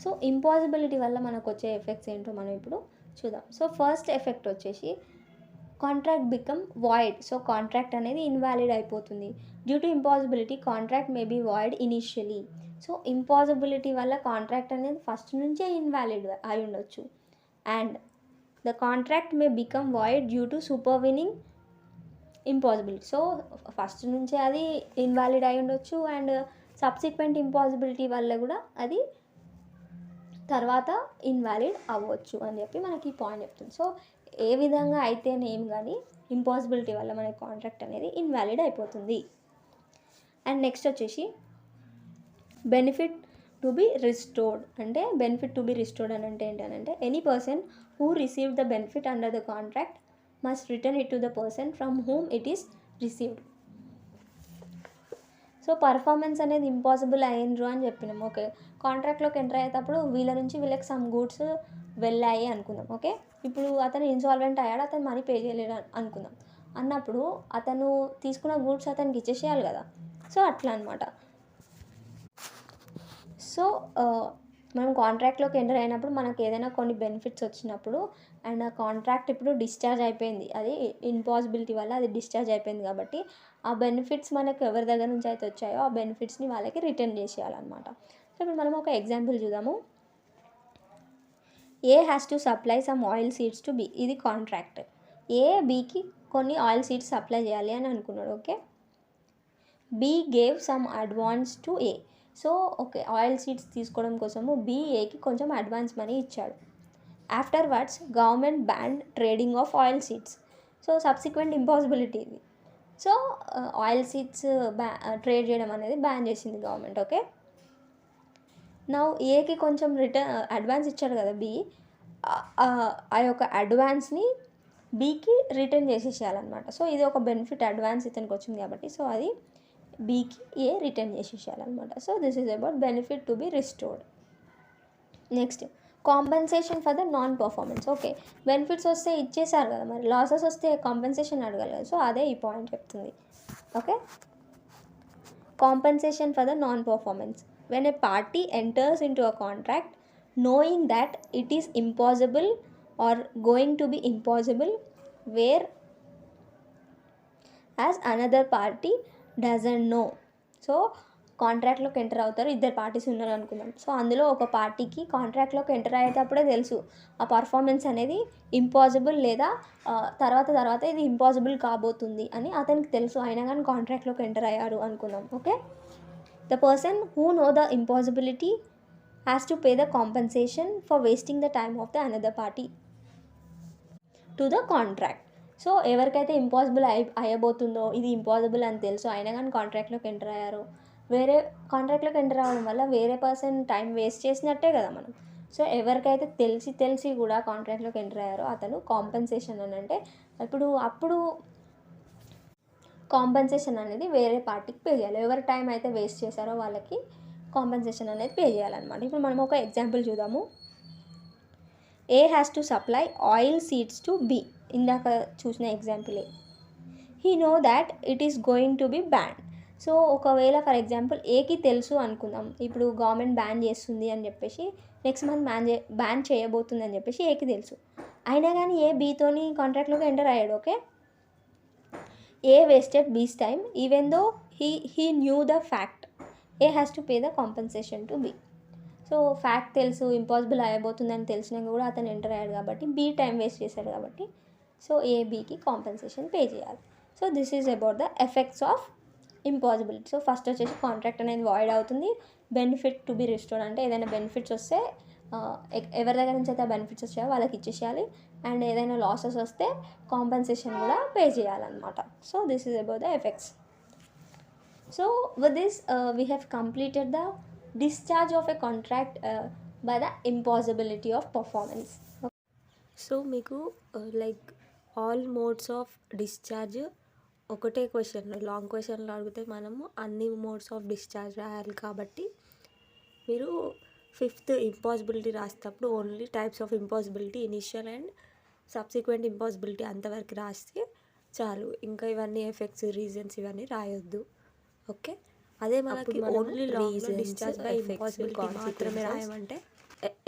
సో ఇంపాసిబిలిటీ వల్ల మనకు వచ్చే ఎఫెక్ట్స్ ఏంటో మనం ఇప్పుడు చూద్దాం. సో ఫస్ట్ ఎఫెక్ట్ వచ్చేసి contract become void. So contract అనేది ఇన్వాలిడ్ అయిపోతుంది. Due to impossibility contract may be void initially. So impossibility వల్ల కాంట్రాక్ట్ అనేది ఫస్ట్ నుంచే ఇన్వాలిడ్ అయి ఉండొచ్చు. And the contract may become void due to supervening impossibility. So first నుంచే అది ఇన్వాలిడ్ అయి ఉండొచ్చు అండ్ సబ్సిక్వెంట్ ఇంపాసిబిలిటీ వల్ల కూడా అది తర్వాత ఇన్వాలిడ్ అవ్వచ్చు అని చెప్పి మనకి ఈ పాయింట్ చెప్తుంది. సో ఏ విధంగా అయితేనేం కానీ ఇంపాసిబిలిటీ వల్ల మనకి కాంట్రాక్ట్ అనేది ఇన్వాలిడ్ అయిపోతుంది. అండ్ నెక్స్ట్ వచ్చేసి బెనిఫిట్ టు బి రిస్టోర్డ్. అంటే బెనిఫిట్ టు బి రిస్టోర్డ్ అని అంటే ఏంటంటే any person who received the benefit under the contract must return it to the person from whom it is received. So performance అనేది ఇంపాసిబుల్ అయినరు అని చెప్పినాము. ఓకే, కాంట్రాక్ట్లోకి ఎంటర్ అయ్యేటప్పుడు వీళ్ళ నుంచి వీళ్ళకి సమ్ గూడ్స్ వెళ్ళాయి అనుకుందాం. ఓకే, ఇప్పుడు అతను ఇన్సాల్వెంట్ అయ్యాడు, అతను మనీ పే చేయలేడు అనుకుందాం. అన్నప్పుడు అతను తీసుకున్న గూడ్స్ అతనికి ఇచ్చేసేయాలి కదా. సో అట్లా అనమాట. సో మనం కాంట్రాక్ట్లోకి ఎంటర్ అయినప్పుడు మనకు ఏదైనా కొన్ని బెనిఫిట్స్ వచ్చినప్పుడు అండ్ ఆ కాంట్రాక్ట్ ఇప్పుడు డిశ్చార్జ్ అయిపోయింది, అది ఇంపాసిబిలిటీ వల్ల అది డిశ్చార్జ్ అయిపోయింది కాబట్టి ఆ బెనిఫిట్స్ మనకు ఎవరి దగ్గర నుంచి అయితే వచ్చాయో ఆ బెనిఫిట్స్ని వాళ్ళకి రిటర్న్ చేసేయాలన్నమాట. సో ఇప్పుడు మనం ఒక ఎగ్జాంపుల్ చూద్దాము. A has to supply some oil seeds to B. ఇది కాంట్రాక్ట్. ఏ బీకి కొన్ని ఆయిల్ సీడ్స్ సప్లై చేయాలి అని అనుకున్నాడు. Okay, B gave some advance to A. So okay, oil seeds తీసుకోవడం కోసము బి ఏకి కొంచెం అడ్వాన్స్ మనీ ఇచ్చాడు. Afterwards government ban trading of oil seeds. So subsequent impossibility ఇది. సో ఆయిల్ సీడ్స్ ట్రేడ్ చేయడం అనేది బ్యాన్ చేసింది గవర్నమెంట్. ఓకే, నా ఏకి కొంచెం అడ్వాన్స్ ఇచ్చాడు కదా బి, ఆ యొక్క అడ్వాన్స్ని బీకి రిటర్న్ చేసేసేయాలన్నమాట. సో ఇది ఒక బెనిఫిట్, అడ్వాన్స్ ఇతనికి వచ్చింది కాబట్టి, సో అది బీకి ఏ రిటర్న్ చేసేసేయాలన్నమాట. So this is about benefit to be restored. Next, compensation for the non performance. Okay, benefits వస్తే ఇచ్చేసారు కదా, మరి లాసెస్ వస్తే కాంపెన్సేషన్ అడగాలి కదా. సో అదే ఈ పాయింట్ చెప్తుంది. Okay, compensation for the non performance. when a party enters into a contract knowing that it is impossible or going to be impossible, where as another party doesn't know. So కాంట్రాక్ట్లోకి ఎంటర్ అవుతారు, ఇద్దరు పార్టీస్ ఉన్నారు అనుకుందాం. సో అందులో ఒక పార్టీకి కాంట్రాక్ట్లోకి ఎంటర్ అయ్యేటప్పుడే తెలుసు ఆ పర్ఫార్మెన్స్ అనేది ఇంపాసిబుల్ లేదా తర్వాత ఇది ఇంపాసిబుల్ కాబోతుంది అని అతనికి తెలుసు, అయినా కానీ కాంట్రాక్ట్లోకి ఎంటర్ అయ్యారు అనుకుందాం. Okay, the person who know the impossibility has to pay the compensation for wasting the time of the another party to the contract. So ఎవరికైతే ఇంపాసిబుల్ అయ్యబోతుందో, ఇది ఇంపాసిబుల్ అని తెలుసు అయినా కానీ కాంట్రాక్ట్లోకి ఎంటర్ అయ్యారు, వేరే కాంట్రాక్ట్లోకి ఎంటర్ అవ్వడం వల్ల వేరే పర్సన్ టైం వేస్ట్ చేసినట్టే కదా మనం. సో ఎవరికైతే తెలిసి కూడా కాంట్రాక్ట్లోకి ఎంటర్ అయ్యారో అతను కాంపెన్సేషన్ అని అంటే అప్పుడు కాంపెన్సేషన్ అనేది వేరే పార్టీకి పే చేయాలి. ఎవరి టైం అయితే వేస్ట్ చేశారో వాళ్ళకి కాంపెన్సేషన్ అనేది పే చేయాలన్నమాట. ఇప్పుడు మనం ఒక ఎగ్జాంపుల్ చూద్దాము. A has to supply oil seeds to B. ఇందాక చూసిన ఎగ్జాంపులే. He know that it is going to be ban. So ఒకవేళ ఫర్ ఎగ్జాంపుల్ ఏకి తెలుసు అనుకుందాం, ఇప్పుడు గవర్నమెంట్ బ్యాన్ చేస్తుంది అని చెప్పేసి, నెక్స్ట్ మంత్ బ్యాన్ చేయబోతుంది అని చెప్పేసి ఏకి తెలుసు, అయినా కానీ ఏ బీతోని కాంట్రాక్ట్లోకి ఎంటర్ అయ్యాడు. Okay, A wasted B's time even though he knew the fact. A has to pay the compensation to B. So fact తెలుసు, ఇంపాసిబుల్ అయ్యబోతుందని తెలిసినాక కూడా అతను ఎంటర్ అయ్యాడు కాబట్టి, బీ టైం వేస్ట్ చేశాడు కాబట్టి, సో ఏ బీకి కాంపెన్సేషన్ పే చేయాలి. So this is about the effects of impossibility. So first వచ్చేసి కాంట్రాక్ట్ అనేది వాయిడ్ అవుతుంది. బెనిఫిట్ టు బి రిస్టోర్డ్ అంటే ఏదైనా బెనిఫిట్స్ వస్తే ఎవరి దగ్గర నుంచి అయితే బెనిఫిట్స్ వచ్చాయో వాళ్ళకి ఇచ్చేసేయాలి, అండ్ ఏదైనా లాసెస్ వస్తే కాంపెన్సేషన్ కూడా పే చేయాలన్నమాట. So this is about the effects. So with this we have completed the discharge of a contract by the impossibility of performance. So మీకు like all modes of discharge ఒకటే క్వశ్చన్లో, లాంగ్ క్వశ్చన్లో అడిగితే మనము అన్ని మోడ్స్ ఆఫ్ డిశ్చార్జ్ రాయాలి కాబట్టి మీరు ఫిఫ్త్ ఇంపాసిబిలిటీ రాసేటప్పుడు only types of impossibility, initial and subsequent impossibility అంతవరకు రాస్తే చాలు. ఇంకా ఇవన్నీ ఎఫెక్ట్స్, రీజన్స్ ఇవన్నీ రాయొద్దు. ఓకే, అదే మనకి ఓన్లీ లాంగ్లో డిశ్చార్జ్ బై ఇంపాసిబిలిటీ మాత్రమే రాయమంటే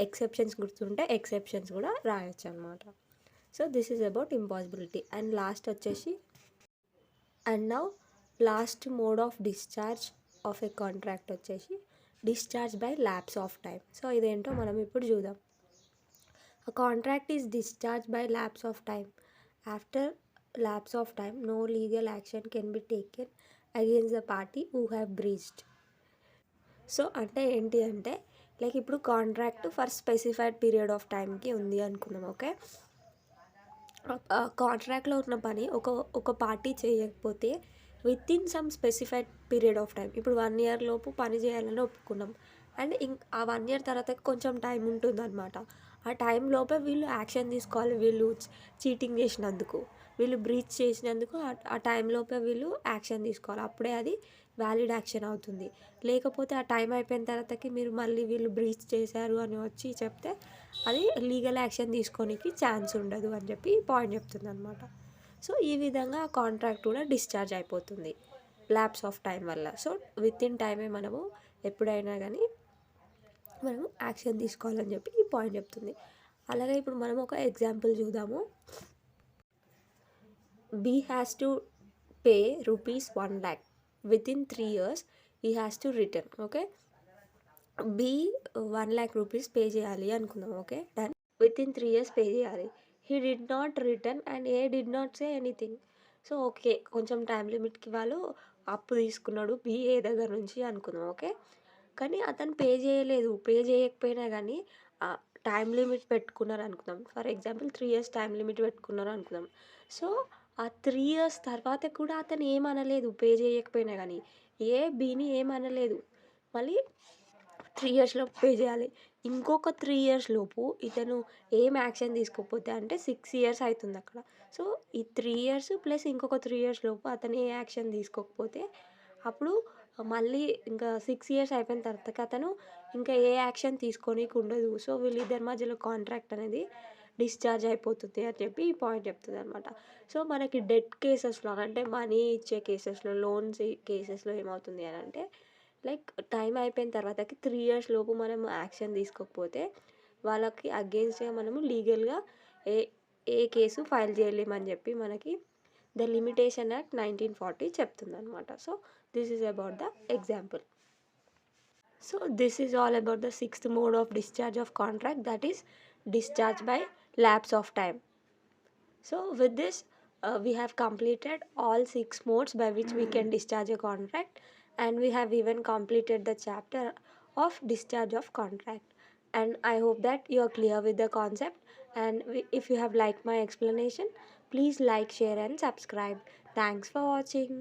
ఎక్సెప్షన్స్ గుర్తుంటే ఎక్సెప్షన్స్ కూడా రాయొచ్చు అనమాట. So this is about impossibility. And last వచ్చేసి and now last mode of discharge of a contract వచ్చేసి discharge by lapse of time. So ఇదేంటో మనం ఇప్పుడు చూద్దాం. A contract is discharged by lapse of time. After lapse of time, no legal action can be taken against the party who have breached. So అంటే ఏంటి అంటే లైక్ ఇప్పుడు contract for specified period of టైంకి ఉంది అనుకుందాం. ఓకే, కాంట్రాక్ట్లో ఉన్న పని ఒక పార్టీ చేయకపోతే with in some specified period of time, ఇప్పుడు 1 year లోపు పని చేయాలని ఒప్పుకున్నాం, అండ్ ఆ 1 year తర్వాత కొంచెం టైం ఉంటుందన్నమాట. ఆ టైం లోపే వీళ్ళు యాక్షన్ తీసుకోవాలి. వీళ్ళు చీటింగ్ చేసినందుకు, వీళ్ళు బ్రీచ్ చేసినందుకు ఆ టైం లోపే వీళ్ళు యాక్షన్ తీసుకోవాలి. అప్పుడే అది వ్యాలిడ్ యాక్షన్ అవుతుంది. లేకపోతే ఆ టైం అయిపోయిన తర్వాతకి మీరు మళ్ళీ వీళ్ళు బ్రీచ్ చేశారు అని వచ్చి చెప్తే అది లీగల్ యాక్షన్ తీసుకోనికి ఛాన్స్ ఉండదు అని చెప్పి పాయింట్ చెప్తుంది అనమాట. సో ఈ విధంగా ఆ కాంట్రాక్ట్ కూడా డిశ్చార్జ్ అయిపోతుంది ల్యాప్స్ ఆఫ్ టైం వల్ల. సో విత్ ఇన్ టైమే మనము ఎప్పుడైనా కానీ మనము యాక్షన్ తీసుకోవాలని చెప్పి ఈ పాయింట్ చెప్తుంది. అలాగే ఇప్పుడు మనం ఒక ఎగ్జాంపుల్ చూద్దాము. B has to pay ₹1 lakh within 3 years he has to return. Okay, B ₹1 lakh pay చేయాలి అనుకుందాం. Okay, done. Within 3 years pay చేయాలి. He did not return and A did not say anything. So okay, కొంచెం టైం లిమిట్కి వాళ్ళు అప్పు తీసుకున్నాడు బీఏ దగ్గర నుంచి అనుకుందాం. ఓకే. కానీ అతను పే చేయలేదు. పే చేయకపోయినా గానీ టైమ్ లిమిట్ పెట్టుకున్నారు అనుకుందాం. For example 3 years time limit పెట్టుకున్నారు అనుకుందాం. సో, ఆ 3 ఇయర్స్ తర్వాత కూడా అతను ఏమనలేదు పే చేయకపోయినా గానీ. బీని ఏమనలేదు. మళ్ళీ 3 ఇయర్స్‌లోపు పే చేయాలి. ఇంకొక 3 ఇయర్స్ లోపు ఇతను ఏం యాక్షన్ తీసుకోకపోతే అంటే 6 ఇయర్స్ అయితుందక్కడ. సో, ఈ 3 ఇయర్స్ ప్లస్ ఇంకొక 3 ఇయర్స్ లోపు అతను ఏ యాక్షన్ తీసుకోకపోతే అప్పుడు మళ్ళీ ఇంకా 6 ఇయర్స్ అయిపోయిన తర్వాతకి అతను ఇంకా ఏ యాక్షన్ తీసుకోనీకి ఉండదు. సో, వీళ్ళిద్దరి మధ్యలో కాంట్రాక్ట్ అనేది డిశ్చార్జ్ అయిపోతుంది అని చెప్పి ఈ పాయింట్ చెప్తుందనమాట. సో, మనకి డెట్ కేసెస్‌లో అంటే మనీ ఇచ్చే కేసెస్‌లో, లోన్స్ కేసెస్‌లో ఏమవుతుంది అనంటే లైక్ టైం అయిపోయిన తర్వాతకి 3 ఇయర్స్ లోపు మనం యాక్షన్ తీసుకోకపోతే వాళ్ళకి అగెయిన్స్ట్‌గా మనము లీగల్‌గా ఏ ఏ కేసు ఫైల్ చేయలేమని చెప్పి మనకి ద లిమిటేషన్ యాక్ట్ 1940 చెప్తుందనమాట. So, this is about the example. So, this is all about the sixth mode of discharge of contract, that is discharge by lapse of time. So, with this, we have completed all 6 modes by which we can discharge a contract, and we have even completed the chapter of discharge of contract. And I hope that you are clear with the concept. And if you have liked my explanation, please like, share, and subscribe. Thanks for watching.